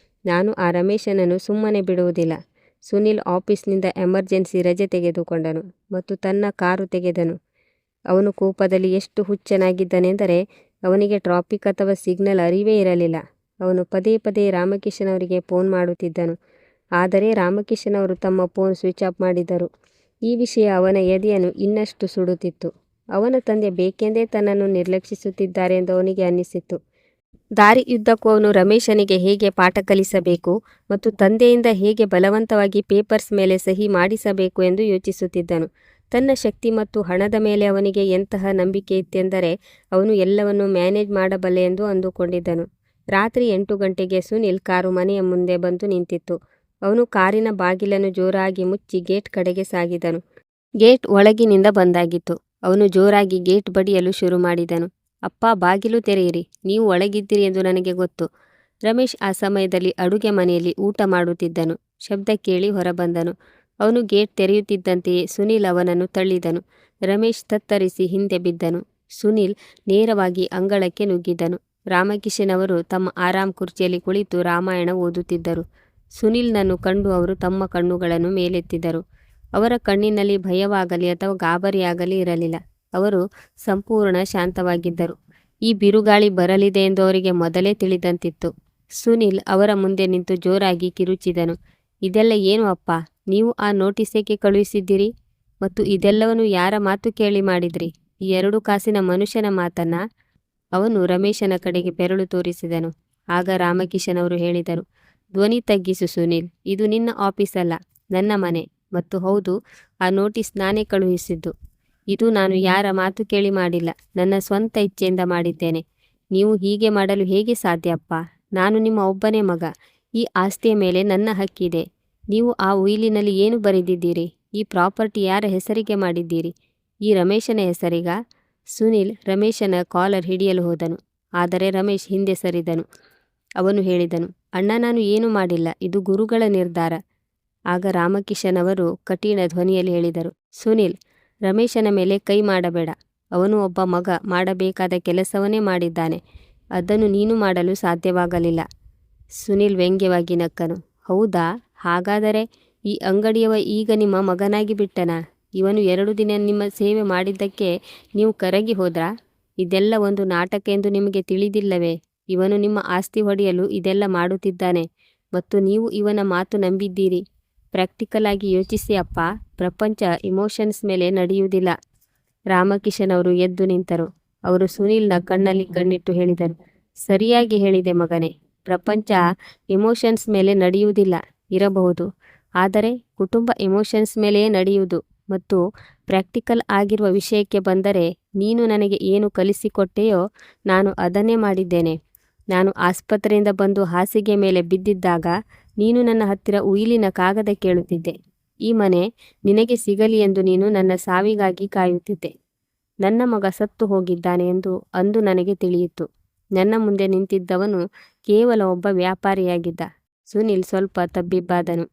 ನಾನು ಆ ರಮೇಶನನ್ನು ಸುಮ್ಮನೆ ಬಿಡುವುದಿಲ್ಲ. ಸುನಿಲ್ ಆಫೀಸ್ನಿಂದ ಎಮರ್ಜೆನ್ಸಿ ರಜೆ ತೆಗೆದುಕೊಂಡನು ಮತ್ತು ತನ್ನ ಕಾರು ತೆಗೆದನು. ಅವನು ಕೋಪದಲ್ಲಿ ಎಷ್ಟು ಹುಚ್ಚನಾಗಿದ್ದನೆಂದರೆ ಅವನಿಗೆ ಟ್ರಾಫಿಕ್ ಅಥವಾ ಸಿಗ್ನಲ್ ಅರಿವೇ ಇರಲಿಲ್ಲ. ಅವನು ಪದೇ ಪದೇ ರಾಮಕಿಶನ್ ಅವರಿಗೆ ಫೋನ್ ಮಾಡುತ್ತಿದ್ದನು, ಆದರೆ ರಾಮಕಿಶನ್ ಅವರು ತಮ್ಮ ಫೋನ್ ಸ್ವಿಚ್ ಆಫ್ ಮಾಡಿದ್ದರು. ಈ ವಿಷಯ ಅವನ ಎದೆಯನ್ನು ಇನ್ನಷ್ಟು ಸುಡುತ್ತಿತ್ತು. ಅವನ ತಂದೆ ಬೇಕೆಂದೇ ತನ್ನನ್ನು ನಿರ್ಲಕ್ಷಿಸುತ್ತಿದ್ದಾರೆ ಎಂದು ಅವನಿಗೆ ಅನ್ನಿಸಿತು. ದಾರಿಯುದ್ದಕ್ಕೂ ಅವನು ರಮೇಶನಿಗೆ ಹೇಗೆ ಪಾಠ ಕಲಿಸಬೇಕು ಮತ್ತು ತಂದೆಯಿಂದ ಹೇಗೆ ಬಲವಂತವಾಗಿ ಪೇಪರ್ಸ್ ಮೇಲೆ ಸಹಿ ಮಾಡಿಸಬೇಕು ಎಂದು ಯೋಚಿಸುತ್ತಿದ್ದನು. ತನ್ನ ಶಕ್ತಿ ಮತ್ತು ಹಣದ ಮೇಲೆ ಅವನಿಗೆ ಎಂತಹ ನಂಬಿಕೆ ಇತ್ತೆಂದರೆ ಅವನು ಎಲ್ಲವನ್ನೂ ಮ್ಯಾನೇಜ್ ಮಾಡಬಲ್ಲೆ ಎಂದು ಅಂದುಕೊಂಡಿದ್ದನು. ರಾತ್ರಿ 8 ಗಂಟೆಗೆ ಸುನಿಲ್ ಕಾರು ಮನೆಯ ಮುಂದೆ ಬಂದು ನಿಂತಿತ್ತು. ಅವನು ಕಾರಿನ ಬಾಗಿಲನ್ನು ಜೋರಾಗಿ ಮುಚ್ಚಿ ಗೇಟ್ ಕಡೆಗೆ ಸಾಗಿದನು. ಗೇಟ್ ಒಳಗಿನಿಂದ ಬಂದಾಗಿತ್ತು. ಅವನು ಜೋರಾಗಿ ಗೇಟ್ ಬಡಿಯಲು ಶುರು ಮಾಡಿದನು. ಅಪ್ಪ, ಬಾಗಿಲು ತೆರೆಯಿರಿ, ನೀವು ಒಳಗಿದ್ದೀರಿ ಎಂದು ನನಗೆ ಗೊತ್ತು. ರಮೇಶ್ ಆ ಸಮಯದಲ್ಲಿ ಅಡುಗೆ ಮನೆಯಲ್ಲಿ ಊಟ ಮಾಡುತ್ತಿದ್ದನು. ಶಬ್ದ ಕೇಳಿ ಹೊರಬಂದನು. ಅವನು ಗೇಟ್ ತೆರೆಯುತ್ತಿದ್ದಂತೆಯೇ ಸುನಿಲ್ ಅವನನ್ನು ತಳ್ಳಿದನು. ರಮೇಶ್ ತತ್ತರಿಸಿ ಹಿಂದೆ ಬಿದ್ದನು. ಸುನಿಲ್ ನೇರವಾಗಿ ಅಂಗಳಕ್ಕೆ ನುಗ್ಗಿದನು. ರಾಮಕಿಶನ್ ಅವರು ತಮ್ಮ ಆರಾಮ್ ಕುರ್ಚಿಯಲ್ಲಿ ಕುಳಿತು ರಾಮಾಯಣ ಓದುತ್ತಿದ್ದರು. ಸುನಿಲ್ನನ್ನು ಕಂಡು ಅವರು ತಮ್ಮ ಕಣ್ಣುಗಳನ್ನು ಮೇಲೆತ್ತಿದರು. ಅವರ ಕಣ್ಣಿನಲ್ಲಿ ಭಯವಾಗಲಿ ಅಥವಾ ಗಾಬರಿಯಾಗಲಿ ಇರಲಿಲ್ಲ. ಅವರು ಸಂಪೂರ್ಣ ಶಾಂತವಾಗಿದ್ದರು. ಈ ಬಿರುಗಾಳಿ ಬರಲಿದೆ ಎಂದು ಅವರಿಗೆ ಮೊದಲೇ ತಿಳಿದಂತಿತ್ತು. ಸುನಿಲ್ ಅವರ ಮುಂದೆ ನಿಂತು ಜೋರಾಗಿ ಕಿರುಚಿದನು. ಇದೆಲ್ಲ ಏನು ಅಪ್ಪ? ನೀವು ಆ ನೋಟಿಸ್ ಏಕೆ ಕಳುಹಿಸಿದ್ದೀರಿ? ಮತ್ತು ಇದೆಲ್ಲವನ್ನು ಯಾರ ಮಾತು ಕೇಳಿ ಮಾಡಿದ್ರಿ? ಈ 2 ಕಾಸಿನ ಮನುಷ್ಯನ ಮಾತನ್ನ? ಅವನು ರಮೇಶನ ಕಡೆಗೆ ಬೆರಳು ತೋರಿಸಿದನು. ಆಗ ರಾಮಕಿಶನ್ ಅವರು ಹೇಳಿದರು, ಧ್ವನಿ ತಗ್ಗಿಸು ಸುನಿಲ್, ಇದು ನಿನ್ನ ಆಫೀಸ್ ಅಲ್ಲ, ನನ್ನ ಮನೆ. ಮತ್ತು ಹೌದು, ಆ ನೋಟಿಸ್ ನಾನೇ ಕಳುಹಿಸಿದ್ದು. ಇದು ನಾನು ಯಾರ ಮಾತು ಕೇಳಿ ಮಾಡಿಲ್ಲ, ನನ್ನ ಸ್ವಂತ ಇಚ್ಛೆಯಿಂದ ಮಾಡಿದ್ದೇನೆ. ನೀವು ಹೀಗೆ ಮಾಡಲು ಹೇಗೆ ಸಾಧ್ಯ ಅಪ್ಪ? ನಾನು ನಿಮ್ಮ ಒಬ್ಬನೇ ಮಗ. ಈ ಆಸ್ತಿಯ ಮೇಲೆ ನನ್ನ ಹಕ್ಕಿದೆ. ನೀವು ಆ ಉಯಿಲಿನಲ್ಲಿ ಏನು ಬರೆದಿದ್ದೀರಿ? ಈ ಪ್ರಾಪರ್ಟಿ ಯಾರ ಹೆಸರಿಗೆ ಮಾಡಿದ್ದೀರಿ? ಈ ರಮೇಶನ ಹೆಸರಿಗಾ? ಸುನಿಲ್ ರಮೇಶನ ಕಾಲರ್ ಹಿಡಿಯಲು ಹೋದನು. ಆದರೆ ರಮೇಶ್ ಹಿಂದೆ ಸರಿದನು. ಅವನು ಹೇಳಿದನು, ಅಣ್ಣ, ನಾನು ಏನು ಮಾಡಿಲ್ಲ, ಇದು ಗುರುಗಳ ನಿರ್ಧಾರ. ಆಗ ರಾಮಕಿಶನ್ ಅವರು ಕಠಿಣ ಧ್ವನಿಯಲ್ಲಿ ಹೇಳಿದರು, ಸುನಿಲ್, ರಮೇಶನ ಮೇಲೆ ಕೈ ಮಾಡಬೇಡ. ಅವನು ಒಬ್ಬ ಮಗ ಮಾಡಬೇಕಾದ ಕೆಲಸವನ್ನೇ ಮಾಡಿದ್ದಾನೆ. ಅದನ್ನು ನೀನು ಮಾಡಲು ಸಾಧ್ಯವಾಗಲಿಲ್ಲ. ಸುನಿಲ್ ವ್ಯಂಗ್ಯವಾಗಿ ನಕ್ಕನು. ಹೌದಾ? ಹಾಗಾದರೆ ಈ ಅಂಗಡಿಯವ ಈಗ ನಿಮ್ಮ ಮಗನಾಗಿ ಬಿಟ್ಟನಾ? ಇವನು 2 ದಿನ ನಿಮ್ಮ ಸೇವೆ ಮಾಡಿದ್ದಕ್ಕೆ ನೀವು ಕರಗಿ ಹೋದ್ರಾ? ಇದೆಲ್ಲ ಒಂದು ನಾಟಕ ಎಂದು ನಿಮಗೆ ತಿಳಿದಿಲ್ಲವೇ? ಇವನು ನಿಮ್ಮ ಆಸ್ತಿ ಹೊಡೆಯಲು ಇದೆಲ್ಲ ಮಾಡುತ್ತಿದ್ದಾನೆ ಮತ್ತು ನೀವು ಇವನ ಮಾತು ನಂಬಿದ್ದೀರಿ. ಪ್ರಾಕ್ಟಿಕಲ್ ಆಗಿ ಯೋಚಿಸಿ ಅಪ್ಪ, ಪ್ರಪಂಚ ಇಮೋಷನ್ಸ್ ಮೇಲೆ ನಡೆಯುವುದಿಲ್ಲ. ರಾಮಕಿಶನ್ ಅವರು ಎದ್ದು ನಿಂತರು. ಅವರು ಸುನಿಲ್ನ ಕಣ್ಣಲ್ಲಿ ಕಣ್ಣಿಟ್ಟು ಹೇಳಿದರು, ಸರಿಯಾಗಿ ಹೇಳಿದೆ ಮಗನೇ, ಪ್ರಪಂಚ ಇಮೋಷನ್ಸ್ ಮೇಲೆ ನಡೆಯುವುದಿಲ್ಲ. ಇರಬಹುದು, ಆದರೆ ಕುಟುಂಬ ಇಮೋಷನ್ಸ್ ಮೇಲೆಯೇ ನಡೆಯುವುದು. ಮತ್ತು ಪ್ರಾಕ್ಟಿಕಲ್ ಆಗಿರುವ ವಿಷಯಕ್ಕೆ ಬಂದರೆ, ನೀನು ನನಗೆ ಏನು ಕಲಿಸಿಕೊಟ್ಟೆಯೋ ನಾನು ಅದನ್ನೇ ಮಾಡಿದ್ದೇನೆ. ನಾನು ಆಸ್ಪತ್ರೆಯಿಂದ ಬಂದು ಹಾಸಿಗೆ ಮೇಲೆ ಬಿದ್ದಿದ್ದಾಗ ನೀನು ನನ್ನ ಹತ್ತಿರ ಉಯಿಲಿನ ಕಾಗದ ಕೇಳುತ್ತಿದ್ದೆ. ಈ ಮನೆ ನಿನಗೆ ಸಿಗಲಿ ಎಂದು ನೀನು ನನ್ನ ಸಾವಿಗಾಗಿ ಕಾಯುತ್ತಿದ್ದೆ. ನನ್ನ ಮಗ ಸತ್ತು ಹೋಗಿದ್ದಾನೆ ಎಂದು ಅಂದು ನನಗೆ ತಿಳಿಯಿತು. ನನ್ನ ಮುಂದೆ ನಿಂತಿದ್ದವನು ಕೇವಲ ಒಬ್ಬ ವ್ಯಾಪಾರಿಯಾಗಿದ್ದ. ಸುನಿಲ್ ಸ್ವಲ್ಪ ತಬ್ಬಿಬ್ಬಾದನು.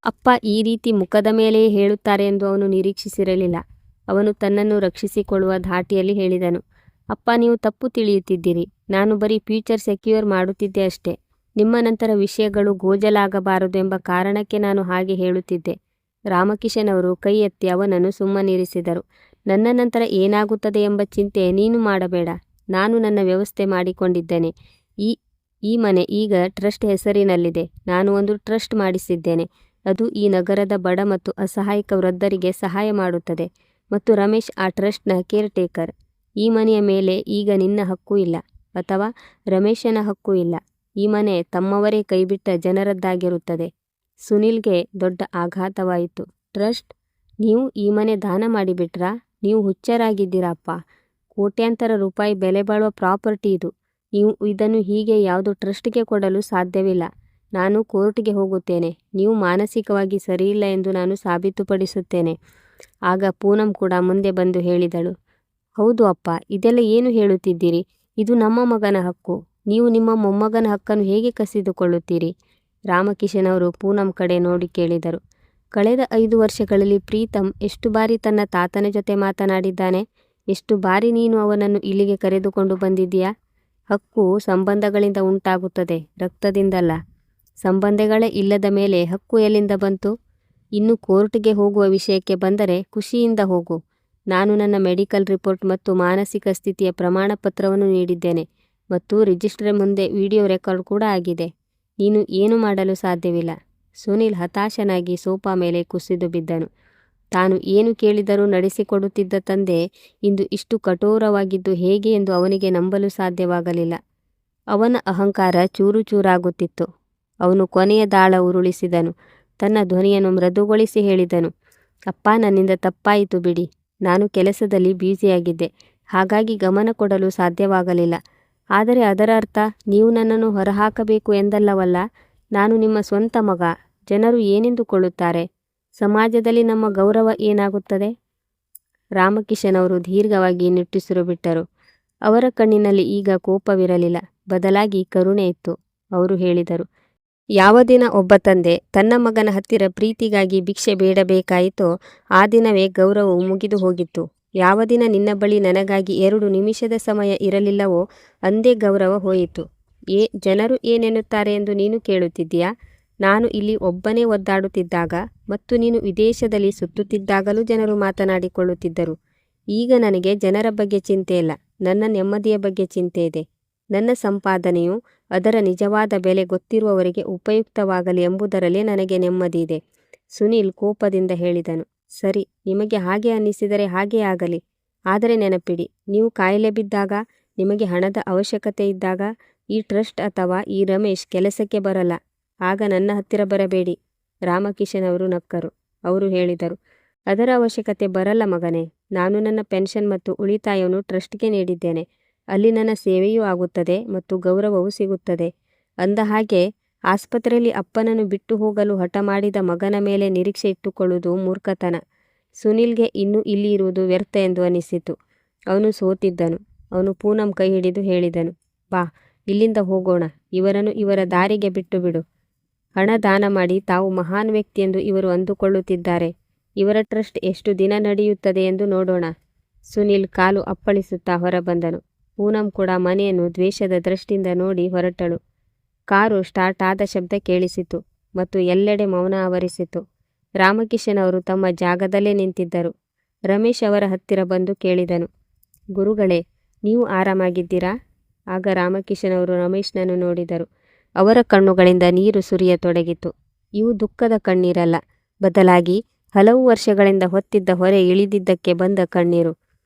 ಅಪ್ಪ ಈ ರೀತಿ ಮುಖದ ಮೇಲೆಯೇ ಹೇಳುತ್ತಾರೆ ಎಂದು ಅವನು ನಿರೀಕ್ಷಿಸಿರಲಿಲ್ಲ. ಅವನು ತನ್ನನ್ನು ರಕ್ಷಿಸಿಕೊಳ್ಳುವ ಧಾಟಿಯಲ್ಲಿ ಹೇಳಿದನು, ಅಪ್ಪ, ನೀವು ತಪ್ಪು ತಿಳಿಯುತ್ತಿದ್ದೀರಿ. ನಾನು ಬರೀ ಫ್ಯೂಚರ್ ಸೆಕ್ಯೂರ್ ಮಾಡುತ್ತಿದ್ದೆ ಅಷ್ಟೇ. ನಿಮ್ಮ ನಂತರ ವಿಷಯಗಳು ಗೋಜಲಾಗಬಾರದು ಎಂಬ ಕಾರಣಕ್ಕೆ ನಾನು ಹಾಗೆ ಹೇಳುತ್ತಿದ್ದೆ. ರಾಮಕಿಶನ್ ಅವರು ಕೈ ಎತ್ತಿ ಅವನನ್ನು ಸುಮ್ಮನಿರಿಸಿದರು. ನನ್ನ ನಂತರ ಏನಾಗುತ್ತದೆ ಎಂಬ ಚಿಂತೆ ನೀನು ಮಾಡಬೇಡ. ನಾನು ನನ್ನ ವ್ಯವಸ್ಥೆ ಮಾಡಿಕೊಂಡಿದ್ದೇನೆ. ಈ ಮನೆ ಈಗ ಟ್ರಸ್ಟ್ ಹೆಸರಿನಲ್ಲಿದೆ. ನಾನು ಒಂದು ಟ್ರಸ್ಟ್ ಮಾಡಿಸಿದ್ದೇನೆ. ಅದು ಈ ನಗರದ ಬಡ ಮತ್ತು ಅಸಹಾಯಕ ವೃದ್ಧರಿಗೆ ಸಹಾಯ ಮಾಡುತ್ತದೆ. ಮತ್ತು ರಮೇಶ್ ಆ ಟ್ರಸ್ಟ್ನ ಕೇರ್ಟೇಕರ್. ಈ ಮನೆಯ ಮೇಲೆ ಈಗ ನಿನ್ನ ಹಕ್ಕು ಇಲ್ಲ, ಅಥವಾ ರಮೇಶನ ಹಕ್ಕು ಇಲ್ಲ. ಈ ಮನೆ ತಮ್ಮವರೇ ಕೈಬಿಟ್ಟ ಜನರದ್ದಾಗಿರುತ್ತದೆ. ಸುನಿಲ್ಗೆ ದೊಡ್ಡ ಆಘಾತವಾಯಿತು. ಟ್ರಸ್ಟ್? ನೀವು ಈ ಮನೆ ದಾನ ಮಾಡಿಬಿಟ್ರಾ? ನೀವು ಹುಚ್ಚರಾಗಿದ್ದೀರಪ್ಪ. ಕೋಟ್ಯಾಂತರ ರೂಪಾಯಿ ಬೆಲೆ ಬಾಳುವ ಪ್ರಾಪರ್ಟಿ ಇದು. ನೀವು ಇದನ್ನು ಹೀಗೆ ಯಾವುದೋ ಟ್ರಸ್ಟ್ಗೆ ಕೊಡಲು ಸಾಧ್ಯವಿಲ್ಲ. ನಾನು ಕೋರ್ಟ್ಗೆ ಹೋಗುತ್ತೇನೆ. ನೀವು ಮಾನಸಿಕವಾಗಿ ಸರಿಯಿಲ್ಲ ಎಂದು ನಾನು ಸಾಬೀತುಪಡಿಸುತ್ತೇನೆ. ಆಗ ಪೂನಂ ಕೂಡ ಮುಂದೆ ಬಂದು ಹೇಳಿದಳು, ಹೌದು ಅಪ್ಪ, ಇದೆಲ್ಲ ಏನು ಹೇಳುತ್ತಿದ್ದೀರಿ? ಇದು ನಮ್ಮ ಮಗನ ಹಕ್ಕು. ನೀವು ನಿಮ್ಮ ಮೊಮ್ಮಗನ ಹಕ್ಕನ್ನು ಹೇಗೆ ಕಸಿದುಕೊಳ್ಳುತ್ತೀರಿ? ರಾಮಕಿಶನ್ ಅವರು ಪೂನಂ ಕಡೆ ನೋಡಿ ಕೇಳಿದರು. ಕಳೆದ 5 ವರ್ಷಗಳಲ್ಲಿ ಪ್ರೀತಮ್ ಎಷ್ಟು ಬಾರಿ ತನ್ನ ತಾತನ ಜೊತೆ ಮಾತನಾಡಿದ್ದಾನೆ? ಎಷ್ಟು ಬಾರಿ ನೀನು ಅವನನ್ನು ಇಲ್ಲಿಗೆ ಕರೆದುಕೊಂಡು ಬಂದಿದ್ದೀಯಾ? ಹಕ್ಕು ಸಂಬಂಧಗಳಿಂದ ಉಂಟಾಗುತ್ತದೆ, ರಕ್ತದಿಂದಲ್ಲ. ಸಂಬಂಧಗಳೇ ಇಲ್ಲದ ಮೇಲೆ ಹಕ್ಕು ಎಲ್ಲಿಂದ ಬಂತು? ಇನ್ನು ಕೋರ್ಟ್ಗೆ ಹೋಗುವ ವಿಷಯಕ್ಕೆ ಬಂದರೆ ಖುಷಿಯಿಂದ ಹೋಗು. ನಾನು ನನ್ನ ಮೆಡಿಕಲ್ ರಿಪೋರ್ಟ್ ಮತ್ತು ಮಾನಸಿಕ ಸ್ಥಿತಿಯ ಪ್ರಮಾಣ ಪತ್ರವನ್ನು ನೀಡಿದ್ದೇನೆ ಮತ್ತು ರಿಜಿಸ್ಟ್ರಿ ಮುಂದೆ ವಿಡಿಯೋ ರೆಕಾರ್ಡ್ ಕೂಡ ಆಗಿದೆ. ನೀನು ಏನು ಮಾಡಲು ಸಾಧ್ಯವಿಲ್ಲ. ಸುನಿಲ್ ಹತಾಶನಾಗಿ ಸೋಫಾ ಮೇಲೆ ಕುಸಿದು ಬಿದ್ದನು. ತಾನು ಏನು ಕೇಳಿದರೂ ನಡೆಸಿಕೊಡುತ್ತಿದ್ದ ತಂದೆ ಇಂದು ಇಷ್ಟು ಕಠೋರವಾಗಿದ್ದು ಹೇಗೆ ಎಂದು ಅವನಿಗೆ ನಂಬಲು ಸಾಧ್ಯವಾಗಲಿಲ್ಲ. ಅವನ ಅಹಂಕಾರ ಚೂರು ಚೂರಾಗುತ್ತಿತ್ತು. ಅವನು ಕೊನೆಯ ದಾಳ ಉರುಳಿಸಿದನು. ತನ್ನ ಧ್ವನಿಯನ್ನು ಮೃದುಗೊಳಿಸಿ ಹೇಳಿದನು, ಅಪ್ಪ, ನನ್ನಿಂದ ತಪ್ಪಾಯಿತು ಬಿಡಿ. ನಾನು ಕೆಲಸದಲ್ಲಿ ಬ್ಯುಸಿಯಾಗಿದ್ದೆ, ಹಾಗಾಗಿ ಗಮನ ಕೊಡಲು ಸಾಧ್ಯವಾಗಲಿಲ್ಲ. ಆದರೆ ಅದರ ಅರ್ಥ ನೀವು ನನ್ನನ್ನು ಹೊರಹಾಕಬೇಕು ಎಂದಲ್ಲವಲ್ಲ. ನಾನು ನಿಮ್ಮ ಸ್ವಂತ ಮಗ. ಜನರು ಏನೆಂದುಕೊಳ್ಳುತ್ತಾರೆ? ಸಮಾಜದಲ್ಲಿ ನಮ್ಮ ಗೌರವ ಏನಾಗುತ್ತದೆ? ರಾಮಕಿಶನ್ ಅವರು ದೀರ್ಘವಾಗಿ ನಿಟ್ಟುಸಿರು ಬಿಟ್ಟರು. ಅವರ ಕಣ್ಣಿನಲ್ಲಿ ಈಗ ಕೋಪವಿರಲಿಲ್ಲ, ಬದಲಾಗಿ ಕರುಣೆ ಇತ್ತು. ಅವರು ಹೇಳಿದರು, ಯಾವ ದಿನ ಒಬ್ಬ ತಂದೆ ತನ್ನ ಮಗನ ಹತ್ತಿರ ಪ್ರೀತಿಗಾಗಿ ಭಿಕ್ಷೆ ಬೇಡಬೇಕಾಯಿತೋ ಆ ದಿನವೇ ಗೌರವವು ಮುಗಿದು ಹೋಗಿತ್ತು. ಯಾವ ದಿನ ನಿನ್ನ ಬಳಿ ನನಗಾಗಿ 2 ನಿಮಿಷದ ಸಮಯ ಇರಲಿಲ್ಲವೋ ಅಂದೇ ಗೌರವ ಹೋಯಿತು. ಜನರು ಏನೆನ್ನುತ್ತಾರೆ ಎಂದು ನೀನು ಕೇಳುತ್ತಿದ್ದೀಯಾ? ನಾನು ಇಲ್ಲಿ ಒಬ್ಬನೇ ಒದ್ದಾಡುತ್ತಿದ್ದಾಗ ಮತ್ತು ನೀನು ವಿದೇಶದಲ್ಲಿ ಸುತ್ತುತ್ತಿದ್ದಾಗಲೂ ಜನರು ಮಾತನಾಡಿಕೊಳ್ಳುತ್ತಿದ್ದರು. ಈಗ ನನಗೆ ಜನರ ಬಗ್ಗೆ ಚಿಂತೆ ಇಲ್ಲ, ನನ್ನ ನೆಮ್ಮದಿಯ ಬಗ್ಗೆ ಚಿಂತೆ ಇದೆ. ನನ್ನ ಸಂಪಾದನೆಯು ಅದರ ನಿಜವಾದ ಬೆಲೆ ಗೊತ್ತಿರುವವರಿಗೆ ಉಪಯುಕ್ತವಾಗಲಿ ಎಂಬುದರಲ್ಲೇ ನನಗೆ ನೆಮ್ಮದಿ ಇದೆ. ಸುನೀಲ್ ಕೋಪದಿಂದ ಹೇಳಿದನು. ಸರಿ, ನಿಮಗೆ ಹಾಗೆ ಅನ್ನಿಸಿದರೆ ಹಾಗೇ ಆಗಲಿ. ಆದರೆ ನೆನಪಿಡಿ, ನೀವು ಕಾಯಿಲೆ ಬಿದ್ದಾಗ, ನಿಮಗೆ ಹಣದ ಅವಶ್ಯಕತೆ ಇದ್ದಾಗ ಈ ಟ್ರಸ್ಟ್ ಅಥವಾ ಈ ರಮೇಶ್ ಕೆಲಸಕ್ಕೆ ಬರಲ್ಲ. ಆಗ ನನ್ನ ಹತ್ತಿರ ಬರಬೇಡಿ. ರಾಮಕಿಶನ್ ಅವರು ನಕ್ಕರು. ಅವರು ಹೇಳಿದರು, ಅದರ ಅವಶ್ಯಕತೆ ಬರಲ್ಲ ಮಗನೇ. ನಾನು ನನ್ನ ಪೆನ್ಷನ್ ಮತ್ತು ಉಳಿತಾಯವನ್ನು ಟ್ರಸ್ಟ್ಗೆ ನೀಡಿದ್ದೇನೆ. ಅಲ್ಲಿ ನನ್ನ ಸೇವೆಯೂ ಆಗುತ್ತದೆ ಮತ್ತು ಗೌರವವೂ ಸಿಗುತ್ತದೆ. ಅಂದ ಹಾಗೆ ಆಸ್ಪತ್ರೆಯಲ್ಲಿ ಅಪ್ಪನನ್ನು ಬಿಟ್ಟು ಹೋಗಲು ಹಠ ಮಾಡಿದ ಮಗನ ಮೇಲೆ ನಿರೀಕ್ಷೆ ಇಟ್ಟುಕೊಳ್ಳುವುದು ಮೂರ್ಖತನ. ಸುನೀಲ್ಗೆ ಇನ್ನೂ ಇಲ್ಲಿ ಇರುವುದು ವ್ಯರ್ಥ ಎಂದು ಅನಿಸಿತು. ಅವನು ಸೋತಿದ್ದನು. ಅವನು ಪೂನಂ ಕೈ ಹಿಡಿದು ಹೇಳಿದನು, ಬಾ, ಇಲ್ಲಿಂದ ಹೋಗೋಣ. ಇವರನ್ನು ಇವರ ದಾರಿಗೆ ಬಿಟ್ಟು ಬಿಡು. ಹಣ ದಾನ ಮಾಡಿ ತಾವು ಮಹಾನ್ ವ್ಯಕ್ತಿ ಎಂದು ಇವರು ಅಂದುಕೊಳ್ಳುತ್ತಿದ್ದಾರೆ. ಇವರ ಟ್ರಸ್ಟ್ ಎಷ್ಟು ದಿನ ನಡೆಯುತ್ತದೆ ಎಂದು ನೋಡೋಣ. ಸುನೀಲ್ ಕಾಲು ಅಪ್ಪಳಿಸುತ್ತಾ ಹೊರಬಂದನು. ಪೂನಂ ಕೂಡ ಮನೆಯನ್ನು ದ್ವೇಷದ ದೃಷ್ಟಿಯಿಂದ ನೋಡಿ ಹೊರಟಳು. ಕಾರು ಸ್ಟಾರ್ಟ್ ಆದ ಶಬ್ದ ಕೇಳಿಸಿತು ಮತ್ತು ಎಲ್ಲೆಡೆ ಮೌನ ಆವರಿಸಿತು. ರಾಮಕಿಶನ್ ಅವರು ತಮ್ಮ ಜಾಗದಲ್ಲೇ ನಿಂತಿದ್ದರು. ರಮೇಶ್ ಅವರ ಹತ್ತಿರ ಬಂದು ಕೇಳಿದನು, ಗುರುಗಳೇ, ನೀವು ಆರಾಮಾಗಿದ್ದೀರಾ? ಆಗ ರಾಮಕಿಶನ್ ಅವರು ರಮೇಶ್ನನ್ನು ನೋಡಿದರು. ಅವರ ಕಣ್ಣುಗಳಿಂದ ನೀರು ಸುರಿಯತೊಡಗಿತು. ಇವು ದುಃಖದ ಕಣ್ಣೀರಲ್ಲ, ಬದಲಾಗಿ ಹಲವು ವರ್ಷಗಳಿಂದ ಹೊತ್ತಿದ್ದ ಹೊರೆ ಇಳಿದಿದ್ದಕ್ಕೆ ಬಂದ ಕಣ್ಣೀರು.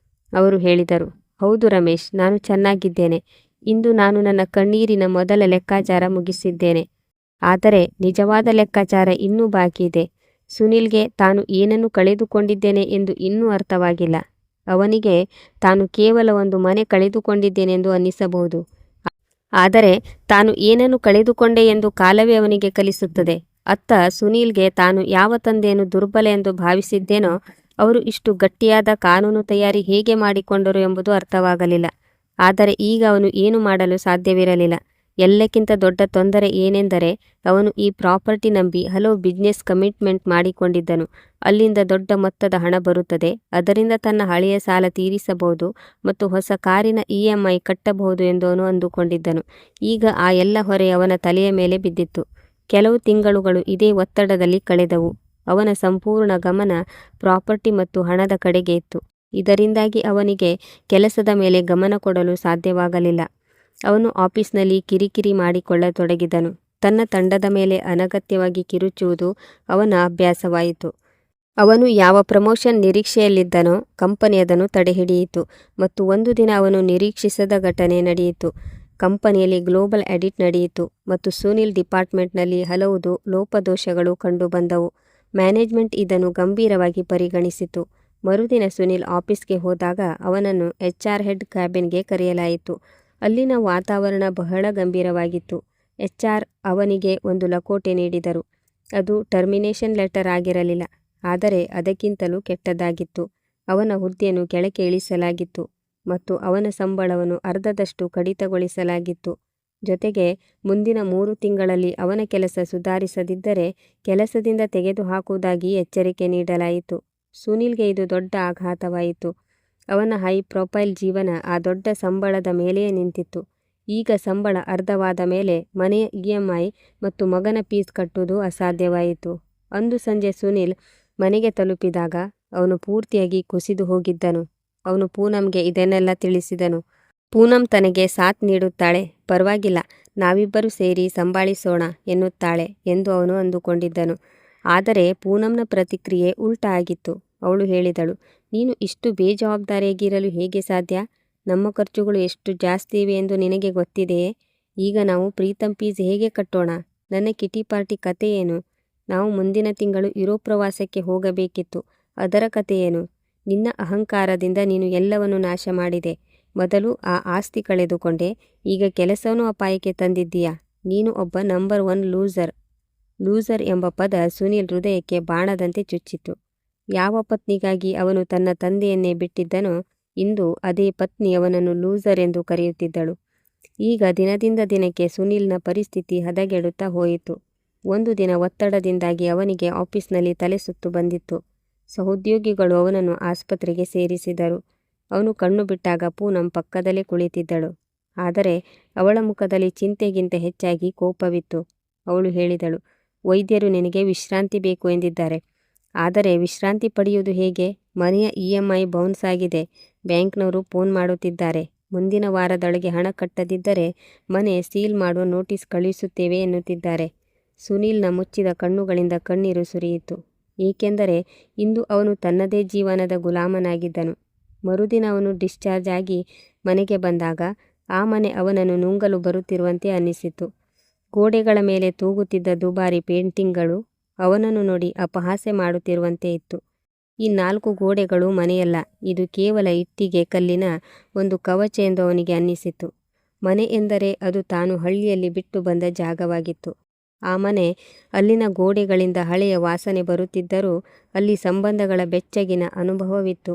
ಅವರು ಹೇಳಿದರು, ಹೌದು ರಮೇಶ್, ನಾನು ಚೆನ್ನಾಗಿದ್ದೇನೆ. ಇಂದು ನಾನು ನನ್ನ ಕಣ್ಣೀರಿನ ಮೊದಲ ಲೆಕ್ಕಾಚಾರ ಮುಗಿಸಿದ್ದೇನೆ. ಆದರೆ ನಿಜವಾದ ಲೆಕ್ಕಾಚಾರ ಇನ್ನೂ ಬಾಕಿ ಇದೆ. ಸುನೀಲ್ಗೆ ತಾನು ಏನನ್ನು ಕಳೆದುಕೊಂಡಿದ್ದೇನೆ ಎಂದು ಇನ್ನೂ ಅರ್ಥವಾಗಿಲ್ಲ. ಅವನಿಗೆ ತಾನು ಕೇವಲ ಒಂದು ಮನೆ ಕಳೆದುಕೊಂಡಿದ್ದೇನೆಂದು ಅನ್ನಿಸಬಹುದು. ಆದರೆ ತಾನು ಏನನ್ನು ಕಳೆದುಕೊಂಡೆ ಎಂದು ಕಾಲವೇ ಅವನಿಗೆ ಕಲಿಸುತ್ತದೆ. ಅತ್ತ ಸುನೀಲ್ಗೆ ತಾನು ಯಾವ ತಂದೆಯನ್ನು ದುರ್ಬಲ ಎಂದು ಭಾವಿಸಿದ್ದೇನೋ ಅವರು ಇಷ್ಟು ಗಟ್ಟಿಯಾದ ಕಾನೂನು ತಯಾರಿ ಹೇಗೆ ಮಾಡಿಕೊಂಡರು ಎಂಬುದು ಅರ್ಥವಾಗಲಿಲ್ಲ. ಆದರೆ ಈಗ ಅವನು ಏನು ಮಾಡಲು ಸಾಧ್ಯವಿರಲಿಲ್ಲ. ಎಲ್ಲಕ್ಕಿಂತ ದೊಡ್ಡ ತೊಂದರೆ ಏನೆಂದರೆ ಅವನು ಈ ಪ್ರಾಪರ್ಟಿ ನಂಬಿ ಹಲವು ಬಿಸ್ನೆಸ್ ಕಮಿಟ್ಮೆಂಟ್ ಮಾಡಿಕೊಂಡಿದ್ದನು. ಅಲ್ಲಿಂದ ದೊಡ್ಡ ಮೊತ್ತದ ಹಣ ಬರುತ್ತದೆ. ಅದರಿಂದ ತನ್ನ ಹಳೆಯ ಸಾಲ ತೀರಿಸಬಹುದು ಮತ್ತು ಹೊಸ ಕಾರಿನ EMI ಕಟ್ಟಬಹುದು ಎಂದು ಅವನು ಅಂದುಕೊಂಡಿದ್ದನು. ಈಗ ಆ ಎಲ್ಲ ಹೊರೆ ಅವನ ತಲೆಯ ಮೇಲೆ ಬಿದ್ದಿತ್ತು. ಕೆಲವು ತಿಂಗಳುಗಳು ಇದೇ ಒತ್ತಡದಲ್ಲಿ ಕಳೆದವು. ಅವನ ಸಂಪೂರ್ಣ ಗಮನ ಪ್ರಾಪರ್ಟಿ ಮತ್ತು ಹಣದ ಕಡೆಗೆ ಇತ್ತು. ಇದರಿಂದಾಗಿ ಅವನಿಗೆ ಕೆಲಸದ ಮೇಲೆ ಗಮನ ಕೊಡಲು ಸಾಧ್ಯವಾಗಲಿಲ್ಲ. ಅವನು ಆಫೀಸ್ನಲ್ಲಿ ಕಿರಿಕಿರಿ ಮಾಡಿಕೊಳ್ಳತೊಡಗಿದನು. ತನ್ನ ತಂಡದ ಮೇಲೆ ಅನಗತ್ಯವಾಗಿ ಕಿರುಚುವುದು ಅವನ ಅಭ್ಯಾಸವಾಯಿತು. ಅವನು ಯಾವ ಪ್ರಮೋಷನ್ ನಿರೀಕ್ಷೆಯಲ್ಲಿದ್ದನೋ ಕಂಪನಿ ಅದನ್ನು ತಡೆಹಿಡಿಯಿತು ಮತ್ತು ಒಂದು ದಿನ ಅವನು ನಿರೀಕ್ಷಿಸದ ಘಟನೆ ನಡೆಯಿತು. ಕಂಪನಿಯಲ್ಲಿ ಗ್ಲೋಬಲ್ ಆಡಿಟ್ ನಡೆಯಿತು ಮತ್ತು ಸುನೀಲ್ ಡಿಪಾರ್ಟ್ಮೆಂಟ್ನಲ್ಲಿ ಹಲವು ಲೋಪದೋಷಗಳು ಕಂಡುಬಂದವು. ಮ್ಯಾನೇಜ್ಮೆಂಟ್ ಇದನ್ನು ಗಂಭೀರವಾಗಿ ಪರಿಗಣಿಸಿತು. ಮರುದಿನ ಸುನೀಲ್ ಆಫೀಸ್ಗೆ ಹೋದಾಗ ಅವನನ್ನು HR ಹೆಡ್ ಕ್ಯಾಬಿನ್ಗೆ ಕರೆಯಲಾಯಿತು. ಅಲ್ಲಿನ ವಾತಾವರಣ ಬಹಳ ಗಂಭೀರವಾಗಿತ್ತು. HR ಅವನಿಗೆ ಒಂದು ಲಕೋಟೆ ನೀಡಿದರು. ಅದು ಟರ್ಮಿನೇಷನ್ ಲೆಟರ್ ಆಗಿರಲಿಲ್ಲ, ಆದರೆ ಅದಕ್ಕಿಂತಲೂ ಕೆಟ್ಟದ್ದಾಗಿತ್ತು. ಅವನ ಹುದ್ದೆಯನ್ನು ಕೆಳಕ್ಕೆ ಇಳಿಸಲಾಗಿತ್ತು ಮತ್ತು ಅವನ ಸಂಬಳವನ್ನು ಅರ್ಧದಷ್ಟು ಕಡಿತಗೊಳಿಸಲಾಗಿತ್ತು. ಜೊತೆಗೆ ಮುಂದಿನ 3 ತಿಂಗಳಲ್ಲಿ ಅವನ ಕೆಲಸ ಸುಧಾರಿಸದಿದ್ದರೆ ಕೆಲಸದಿಂದ ತೆಗೆದುಹಾಕುವುದಾಗಿ ಎಚ್ಚರಿಕೆ ನೀಡಲಾಯಿತು. ಸುನೀಲ್ಗೆ ಇದು ದೊಡ್ಡ ಆಘಾತವಾಯಿತು. ಅವನ ಹೈ ಪ್ರೊಫೈಲ್ ಜೀವನ ಆ ದೊಡ್ಡ ಸಂಬಳದ ಮೇಲೆಯೇ ನಿಂತಿತ್ತು. ಈಗ ಸಂಬಳ ಅರ್ಧವಾದ ಮೇಲೆ ಮನೆಯ EMI ಮತ್ತು ಮಗನ ಫೀಸ್ ಕಟ್ಟುವುದು ಅಸಾಧ್ಯವಾಯಿತು. ಅಂದು ಸಂಜೆ ಸುನೀಲ್ ಮನೆಗೆ ತಲುಪಿದಾಗ ಅವನು ಪೂರ್ತಿಯಾಗಿ ಕುಸಿದು ಹೋಗಿದ್ದನು. ಅವನು ಪೂನಂಗೆ ಇದನ್ನೆಲ್ಲ ತಿಳಿಸಿದನು. ಪೂನಂ ತನಗೆ ಸಾಥ್ ನೀಡುತ್ತಾಳೆ, ಪರವಾಗಿಲ್ಲ, ನಾವಿಬ್ಬರು ಸೇರಿ ಸಂಭಾಳಿಸೋಣ ಎನ್ನುತ್ತಾಳೆ ಎಂದು ಅವನು ಅಂದುಕೊಂಡಿದ್ದನು. ಆದರೆ ಪೂನಂನ ಪ್ರತಿಕ್ರಿಯೆ ಉಲ್ಟಾ ಆಗಿತ್ತು. ಅವಳು ಹೇಳಿದಳು, ನೀನು ಇಷ್ಟು ಬೇಜವಾಬ್ದಾರಿಯಾಗಿರಲು ಹೇಗೆ ಸಾಧ್ಯ? ನಮ್ಮ ಖರ್ಚುಗಳು ಎಷ್ಟು ಜಾಸ್ತಿ ಇವೆ ಎಂದು ನಿನಗೆ ಗೊತ್ತಿದೆಯೇ? ಈಗ ನಾವು ಪ್ರೀತಮ್ ಫೀಸ್ ಹೇಗೆ ಕಟ್ಟೋಣ? ನನ್ನ ಕಿಟಿ ಪಾರ್ಟಿ ಕತೆ ಏನು? ನಾವು ಮುಂದಿನ ತಿಂಗಳು ಯುರೋಪ್ ಪ್ರವಾಸಕ್ಕೆ ಹೋಗಬೇಕಿತ್ತು, ಅದರ ಕತೆ ಏನು? ನಿನ್ನ ಅಹಂಕಾರದಿಂದ ನೀನು ಎಲ್ಲವನ್ನು ನಾಶ ಮಾಡಿದೆ. ಮೊದಲು ಆ ಆಸ್ತಿ ಕಳೆದುಕೊಂಡೆ, ಈಗ ಕೆಲಸವೂ ಅಪಾಯಕ್ಕೆ ತಂದಿದ್ದೀಯಾ. ನೀನು ಒಬ್ಬ ನಂಬರ್ 1 ಲೂಸರ್ ಎಂಬ ಪದ ಸುನೀಲ್ ಹೃದಯಕ್ಕೆ ಬಾಣದಂತೆ ಚುಚ್ಚಿತು. ಯಾವ ಪತ್ನಿಗಾಗಿ ಅವನು ತನ್ನ ತಂದೆಯನ್ನೇ ಬಿಟ್ಟಿದ್ದನೋ ಇಂದು ಅದೇ ಪತ್ನಿ ಅವನನ್ನು ಲೂಸರ್ ಎಂದು ಕರೆಯುತ್ತಿದ್ದಳು. ಈಗ ದಿನದಿಂದ ದಿನಕ್ಕೆ ಸುನೀಲ್ನ ಪರಿಸ್ಥಿತಿ ಹದಗೆಡುತ್ತಾ ಹೋಯಿತು. ಒಂದು ದಿನ ಒತ್ತಡದಿಂದಾಗಿ ಅವನಿಗೆ ಆಫೀಸ್ನಲ್ಲಿ ತಲೆಸುತ್ತು ಬಂದಿತ್ತು. ಸಹೋದ್ಯೋಗಿಗಳು ಅವನನ್ನು ಆಸ್ಪತ್ರೆಗೆ ಸೇರಿಸಿದರು. ಅವನು ಕಣ್ಣು ಬಿಟ್ಟಾಗ ಪೂನಂ ಪಕ್ಕದಲ್ಲೇ ಕುಳಿತಿದ್ದಳು. ಆದರೆ ಅವಳ ಮುಖದಲ್ಲಿ ಚಿಂತೆಗಿಂತ ಹೆಚ್ಚಾಗಿ ಕೋಪವಿತ್ತು. ಅವಳು ಹೇಳಿದಳು, ವೈದ್ಯರು ನಿನಗೆ ವಿಶ್ರಾಂತಿ ಬೇಕು ಎಂದಿದ್ದಾರೆ. ಆದರೆ ವಿಶ್ರಾಂತಿ ಪಡೆಯುವುದು ಹೇಗೆ? ಮನೆಯ EMI ಬೌನ್ಸ್ ಆಗಿದೆ. ಬ್ಯಾಂಕ್ನವರು ಫೋನ್ ಮಾಡುತ್ತಿದ್ದಾರೆ. ಮುಂದಿನ ವಾರದೊಳಗೆ ಹಣ ಕಟ್ಟದಿದ್ದರೆ ಮನೆ ಸೀಲ್ ಮಾಡುವ ನೋಟಿಸ್ ಕಳುಹಿಸುತ್ತೇವೆ ಎನ್ನುತ್ತಿದ್ದಾರೆ. ಸುನೀಲ್ನ ಮುಚ್ಚಿದ ಕಣ್ಣುಗಳಿಂದ ಕಣ್ಣೀರು ಸುರಿಯಿತು. ಏಕೆಂದರೆ ಇಂದು ಅವನು ತನ್ನದೇ ಜೀವನದ ಗುಲಾಮನಾಗಿದ್ದನು. ಮರುದಿನ ಅವನು ಡಿಸ್ಚಾರ್ಜ್ ಆಗಿ ಮನೆಗೆ ಬಂದಾಗ ಆ ಮನೆ ಅವನನ್ನು ನುಂಗಲು ಬರುತ್ತಿರುವಂತೆ ಅನ್ನಿಸಿತು. ಗೋಡೆಗಳ ಮೇಲೆ ತೂಗುತ್ತಿದ್ದ ದುಬಾರಿ ಪೇಂಟಿಂಗ್ಗಳು ಅವನನ್ನು ನೋಡಿ ಅಪಹಾಸ್ಯ ಮಾಡುತ್ತಿರುವಂತೆ ಇತ್ತು. ಈ 4 ಗೋಡೆಗಳು ಮನೆಯಲ್ಲ, ಇದು ಕೇವಲ ಇಟ್ಟಿಗೆ ಕಲ್ಲಿನ ಒಂದು ಕವಚ ಎಂದು ಅವನಿಗೆ ಅನ್ನಿಸಿತು. ಮನೆ ಎಂದರೆ ಅದು ತಾನು ಹಳ್ಳಿಯಲ್ಲಿ ಬಿಟ್ಟು ಬಂದ ಜಾಗವಾಗಿತ್ತು. ಆ ಮನೆ, ಅಲ್ಲಿನ ಗೋಡೆಗಳಿಂದ ಹಳೆಯ ವಾಸನೆ ಬರುತ್ತಿದ್ದರೂ ಅಲ್ಲಿ ಸಂಬಂಧಗಳ ಬೆಚ್ಚಗಿನ ಅನುಭವವಿತ್ತು.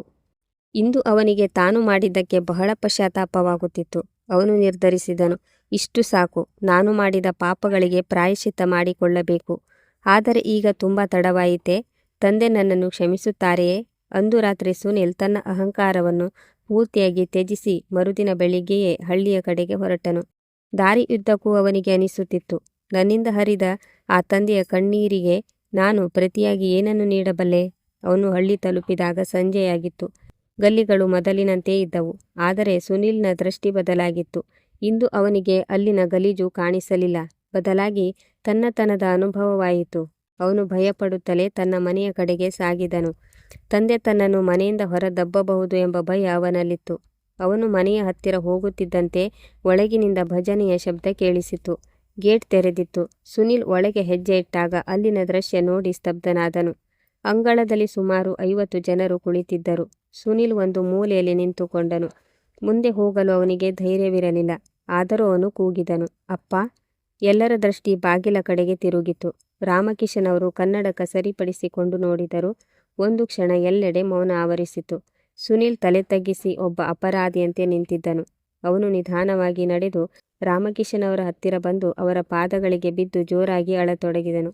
ಇಂದು ಅವನಿಗೆ ತಾನು ಮಾಡಿದ್ದಕ್ಕೆ ಬಹಳ ಪಶ್ಚಾತ್ತಾಪವಾಗುತ್ತಿತ್ತು. ಅವನು ನಿರ್ಧರಿಸಿದನು, ಇಷ್ಟು ಸಾಕು, ನಾನು ಮಾಡಿದ ಪಾಪಗಳಿಗೆ ಪ್ರಾಯಶ್ಚಿತ್ತ ಮಾಡಿಕೊಳ್ಳಬೇಕು. ಆದರೆ ಈಗ ತುಂಬ ತಡವಾಯಿತೆ. ತಂದೆ ನನ್ನನ್ನು ಕ್ಷಮಿಸುತ್ತಾರೆಯೇ? ಅಂದು ರಾತ್ರಿ ಸುನೀಲ್ ತನ್ನ ಅಹಂಕಾರವನ್ನು ಪೂರ್ತಿಯಾಗಿ ತ್ಯಜಿಸಿ ಮರುದಿನ ಬೆಳಿಗ್ಗೆಯೇ ಹಳ್ಳಿಯ ಕಡೆಗೆ ಹೊರಟನು. ದಾರಿಯುದ್ದಕ್ಕೂ ಅವನಿಗೆ ಅನಿಸುತ್ತಿತ್ತು, ನನ್ನಿಂದ ಹರಿದ ಆ ತಂದೆಯ ಕಣ್ಣೀರಿಗೆ ನಾನು ಪ್ರತಿಯಾಗಿ ಏನನ್ನು ನೀಡಬಲ್ಲೆ? ಅವನು ಹಳ್ಳಿ ತಲುಪಿದಾಗ ಸಂಜೆಯಾಗಿತ್ತು. ಗಲ್ಲಿಗಳು ಮೊದಲಿನಂತೆ ಇದ್ದವು. ಆದರೆ ಸುನೀಲ್ನ ದೃಷ್ಟಿ ಬದಲಾಗಿತ್ತು. ಇಂದು ಅವನಿಗೆ ಅಲ್ಲಿನ ಗಲೀಜು ಕಾಣಿಸಲಿಲ್ಲ. ಬದಲಾಗಿ ತನ್ನತನದ ಅನುಭವವಾಯಿತು. ಅವನು ಭಯಪಡುತ್ತಲೇ ತನ್ನ ಮನೆಯ ಕಡೆಗೆ ಸಾಗಿದನು. ತಂದೆ ತನ್ನನ್ನು ಮನೆಯಿಂದ ಹೊರದಬ್ಬಬಹುದು ಎಂಬ ಭಯ ಅವನಲ್ಲಿತ್ತು. ಅವನು ಮನೆಯ ಹತ್ತಿರ ಹೋಗುತ್ತಿದ್ದಂತೆ ಒಳಗಿನಿಂದ ಭಜನೆಯ ಶಬ್ದ ಕೇಳಿಸಿತು. ಗೇಟ್ ತೆರೆದಿತ್ತು. ಸುನೀಲ್ ಒಳಗೆ ಹೆಜ್ಜೆ ಇಟ್ಟಾಗ ಅಲ್ಲಿನ ದೃಶ್ಯ ನೋಡಿ ಸ್ತಬ್ಧನಾದನು. ಅಂಗಳದಲ್ಲಿ ಸುಮಾರು 50 ಜನರು ಕುಳಿತಿದ್ದರು. ಸುನೀಲ್ ಒಂದು ಮೂಲೆಯಲ್ಲಿ ನಿಂತುಕೊಂಡನು. ಮುಂದೆ ಹೋಗಲು ಅವನಿಗೆ ಧೈರ್ಯವಿರಲಿಲ್ಲ. ಆದರೂ ಅವನು ಕೂಗಿದನು, ಅಪ್ಪ. ಎಲ್ಲರ ದೃಷ್ಟಿ ಬಾಗಿಲ ಕಡೆಗೆ ತಿರುಗಿತು. ರಾಮಕಿಶನ್ ಅವರು ಕನ್ನಡಕ ಸರಿಪಡಿಸಿಕೊಂಡು ನೋಡಿದರು. ಒಂದು ಕ್ಷಣ ಎಲ್ಲೆಡೆ ಮೌನ ಆವರಿಸಿತು. ಸುನೀಲ್ ತಲೆ ತಗ್ಗಿಸಿ ಒಬ್ಬ ಅಪರಾಧಿಯಂತೆ ನಿಂತಿದ್ದನು. ಅವನು ನಿಧಾನವಾಗಿ ನಡೆದು ರಾಮಕಿಶನ್ ಅವರ ಹತ್ತಿರ ಬಂದು ಅವರ ಪಾದಗಳಿಗೆ ಬಿದ್ದು ಜೋರಾಗಿ ಅಳತೊಡಗಿದನು.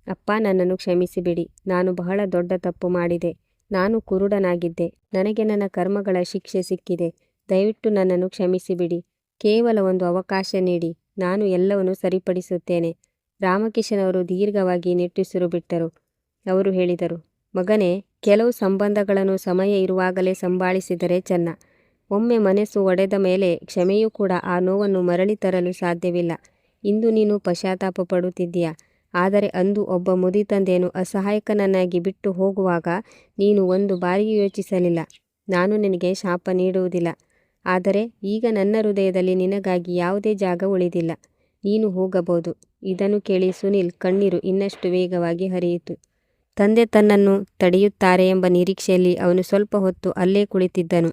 ಅಪ್ಪ, ನನ್ನನ್ನು ಕ್ಷಮಿಸಿಬಿಡಿ. ನಾನು ಬಹಳ ದೊಡ್ಡ ತಪ್ಪು ಮಾಡಿದೆ. ನಾನು ಕುರುಡನಾಗಿದ್ದೆ. ನನಗೆ ನನ್ನ ಕರ್ಮಗಳ ಶಿಕ್ಷೆ ಸಿಕ್ಕಿದೆ. ದಯವಿಟ್ಟು ನನ್ನನ್ನು ಕ್ಷಮಿಸಿಬಿಡಿ. ಕೇವಲ ಒಂದು ಅವಕಾಶ ನೀಡಿ. ನಾನು ಎಲ್ಲವನ್ನೂ ಸರಿಪಡಿಸುತ್ತೇನೆ. ರಾಮಕಿಶನ್ ಅವರು ದೀರ್ಘವಾಗಿ ನಿಟ್ಟುಸಿರು ಬಿಟ್ಟರು. ಅವರು ಹೇಳಿದರು, ಮಗನೇ, ಕೆಲವು ಸಂಬಂಧಗಳನ್ನು ಸಮಯ ಇರುವಾಗಲೇ ಸಂಭಾಳಿಸಿದರೆ ಚೆನ್ನ. ಒಮ್ಮೆ ಮನಸ್ಸು ಒಡೆದ ಮೇಲೆ ಕ್ಷಮೆಯೂ ಕೂಡ ಆ ನೋವನ್ನು ಮರಳಿ ತರಲು ಸಾಧ್ಯವಿಲ್ಲ. ಇಂದು ನೀನು ಪಶ್ಚಾತ್ತಾಪ ಪಡುತ್ತಿದ್ದೀಯಾ. ಆದರೆ ಅಂದು ಒಬ್ಬ ಮುದಿತಂದೆಯನ್ನು ಅಸಹಾಯಕನನ್ನಾಗಿ ಬಿಟ್ಟು ಹೋಗುವಾಗ ನೀನು ಒಂದು ಬಾರಿಯೂ ಯೋಚಿಸಲಿಲ್ಲ. ನಾನು ನಿನಗೆ ಶಾಪ ನೀಡುವುದಿಲ್ಲ. ಆದರೆ ಈಗ ನನ್ನ ಹೃದಯದಲ್ಲಿ ನಿನಗಾಗಿ ಯಾವುದೇ ಜಾಗ ಉಳಿದಿಲ್ಲ. ನೀನು ಹೋಗಬಹುದು. ಇದನ್ನು ಕೇಳಿ ಸುನೀಲ್ ಕಣ್ಣೀರು ಇನ್ನಷ್ಟು ವೇಗವಾಗಿ ಹರಿಯಿತು. ತಂದೆ ತನ್ನನ್ನು ತಡೆಯುತ್ತಾರೆ ಎಂಬ ನಿರೀಕ್ಷೆಯಲ್ಲಿ ಅವನು ಸ್ವಲ್ಪ ಹೊತ್ತು ಅಲ್ಲೇ ಕುಳಿತಿದ್ದನು.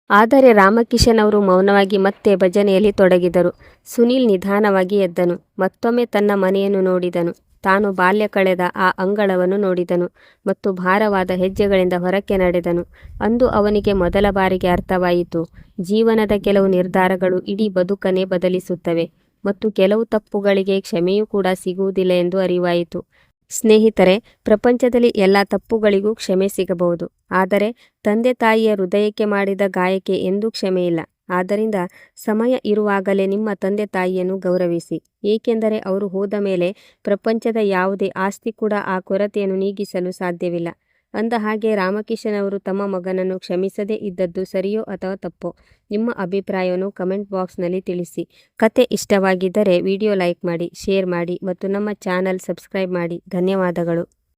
ಆದರೆ ರಾಮಕಿಶನ್ ಅವರು ಮೌನವಾಗಿ ಮತ್ತೆ ಭಜನೆಯಲ್ಲಿ ತೊಡಗಿದರು. ಸುನೀಲ್ ನಿಧಾನವಾಗಿ ಎದ್ದನು. ಮತ್ತೊಮ್ಮೆ ತನ್ನ ಮನೆಯನ್ನು ನೋಡಿದನು. ತಾನು ಬಾಲ್ಯ ಕಳೆದ ಆ ಅಂಗಳವನ್ನು ನೋಡಿದನು ಮತ್ತು ಭಾರವಾದ ಹೆಜ್ಜೆಗಳಿಂದ ಹೊರಕ್ಕೆ ನಡೆದನು. ಅಂದು ಅವನಿಗೆ ಮೊದಲ ಬಾರಿಗೆ ಅರ್ಥವಾಯಿತು, ಜೀವನದ ಕೆಲವು ನಿರ್ಧಾರಗಳು ಇಡೀ ಬದುಕನ್ನೇ ಬದಲಿಸುತ್ತವೆ ಮತ್ತು ಕೆಲವು ತಪ್ಪುಗಳಿಗೆ ಕ್ಷಮೆಯೂ ಕೂಡ ಸಿಗುವುದಿಲ್ಲ ಎಂದು ಅರಿವಾಯಿತು. ಸ್ನೇಹಿತರೆ, ಪ್ರಪಂಚದಲ್ಲಿ ಎಲ್ಲ ತಪ್ಪುಗಳಿಗೂ ಕ್ಷಮೆ ಸಿಗಬಹುದು. ಆದರೆ ತಂದೆ ತಾಯಿಯ ಹೃದಯಕ್ಕೆ ಮಾಡಿದ ಗಾಯಕ್ಕೆ ಎಂದೂ ಕ್ಷಮೆಯಿಲ್ಲ. ಆದ್ದರಿಂದ ಸಮಯ ಇರುವಾಗಲೇ ನಿಮ್ಮ ತಂದೆ ತಾಯಿಯನ್ನು ಗೌರವಿಸಿ. ಏಕೆಂದರೆ ಅವರು ಹೋದ ಮೇಲೆ ಪ್ರಪಂಚದ ಯಾವುದೇ ಆಸ್ತಿ ಕೂಡ ಆ ಕೊರತೆಯನ್ನು ನೀಗಿಸಲು ಸಾಧ್ಯವಿಲ್ಲ. ಅಂದ ಹಾಗೆ ರಾಮಕಿಶನ್ ಅವರು ತಮ್ಮ ಮಗನನ್ನು ಕ್ಷಮಿಸದೇ ಇದ್ದದ್ದು ಸರಿಯೋ ಅಥವಾ ತಪ್ಪೋ? ನಿಮ್ಮ ಅಭಿಪ್ರಾಯವನ್ನು ಕಮೆಂಟ್ ಬಾಕ್ಸ್ನಲ್ಲಿ ತಿಳಿಸಿ. ಕತೆ ಇಷ್ಟವಾಗಿದ್ದರೆ ವಿಡಿಯೋ ಲೈಕ್ ಮಾಡಿ, ಶೇರ್ ಮಾಡಿ ಮತ್ತು ನಮ್ಮ ಚಾನಲ್ ಸಬ್ಸ್ಕ್ರೈಬ್ ಮಾಡಿ. ಧನ್ಯವಾದಗಳು.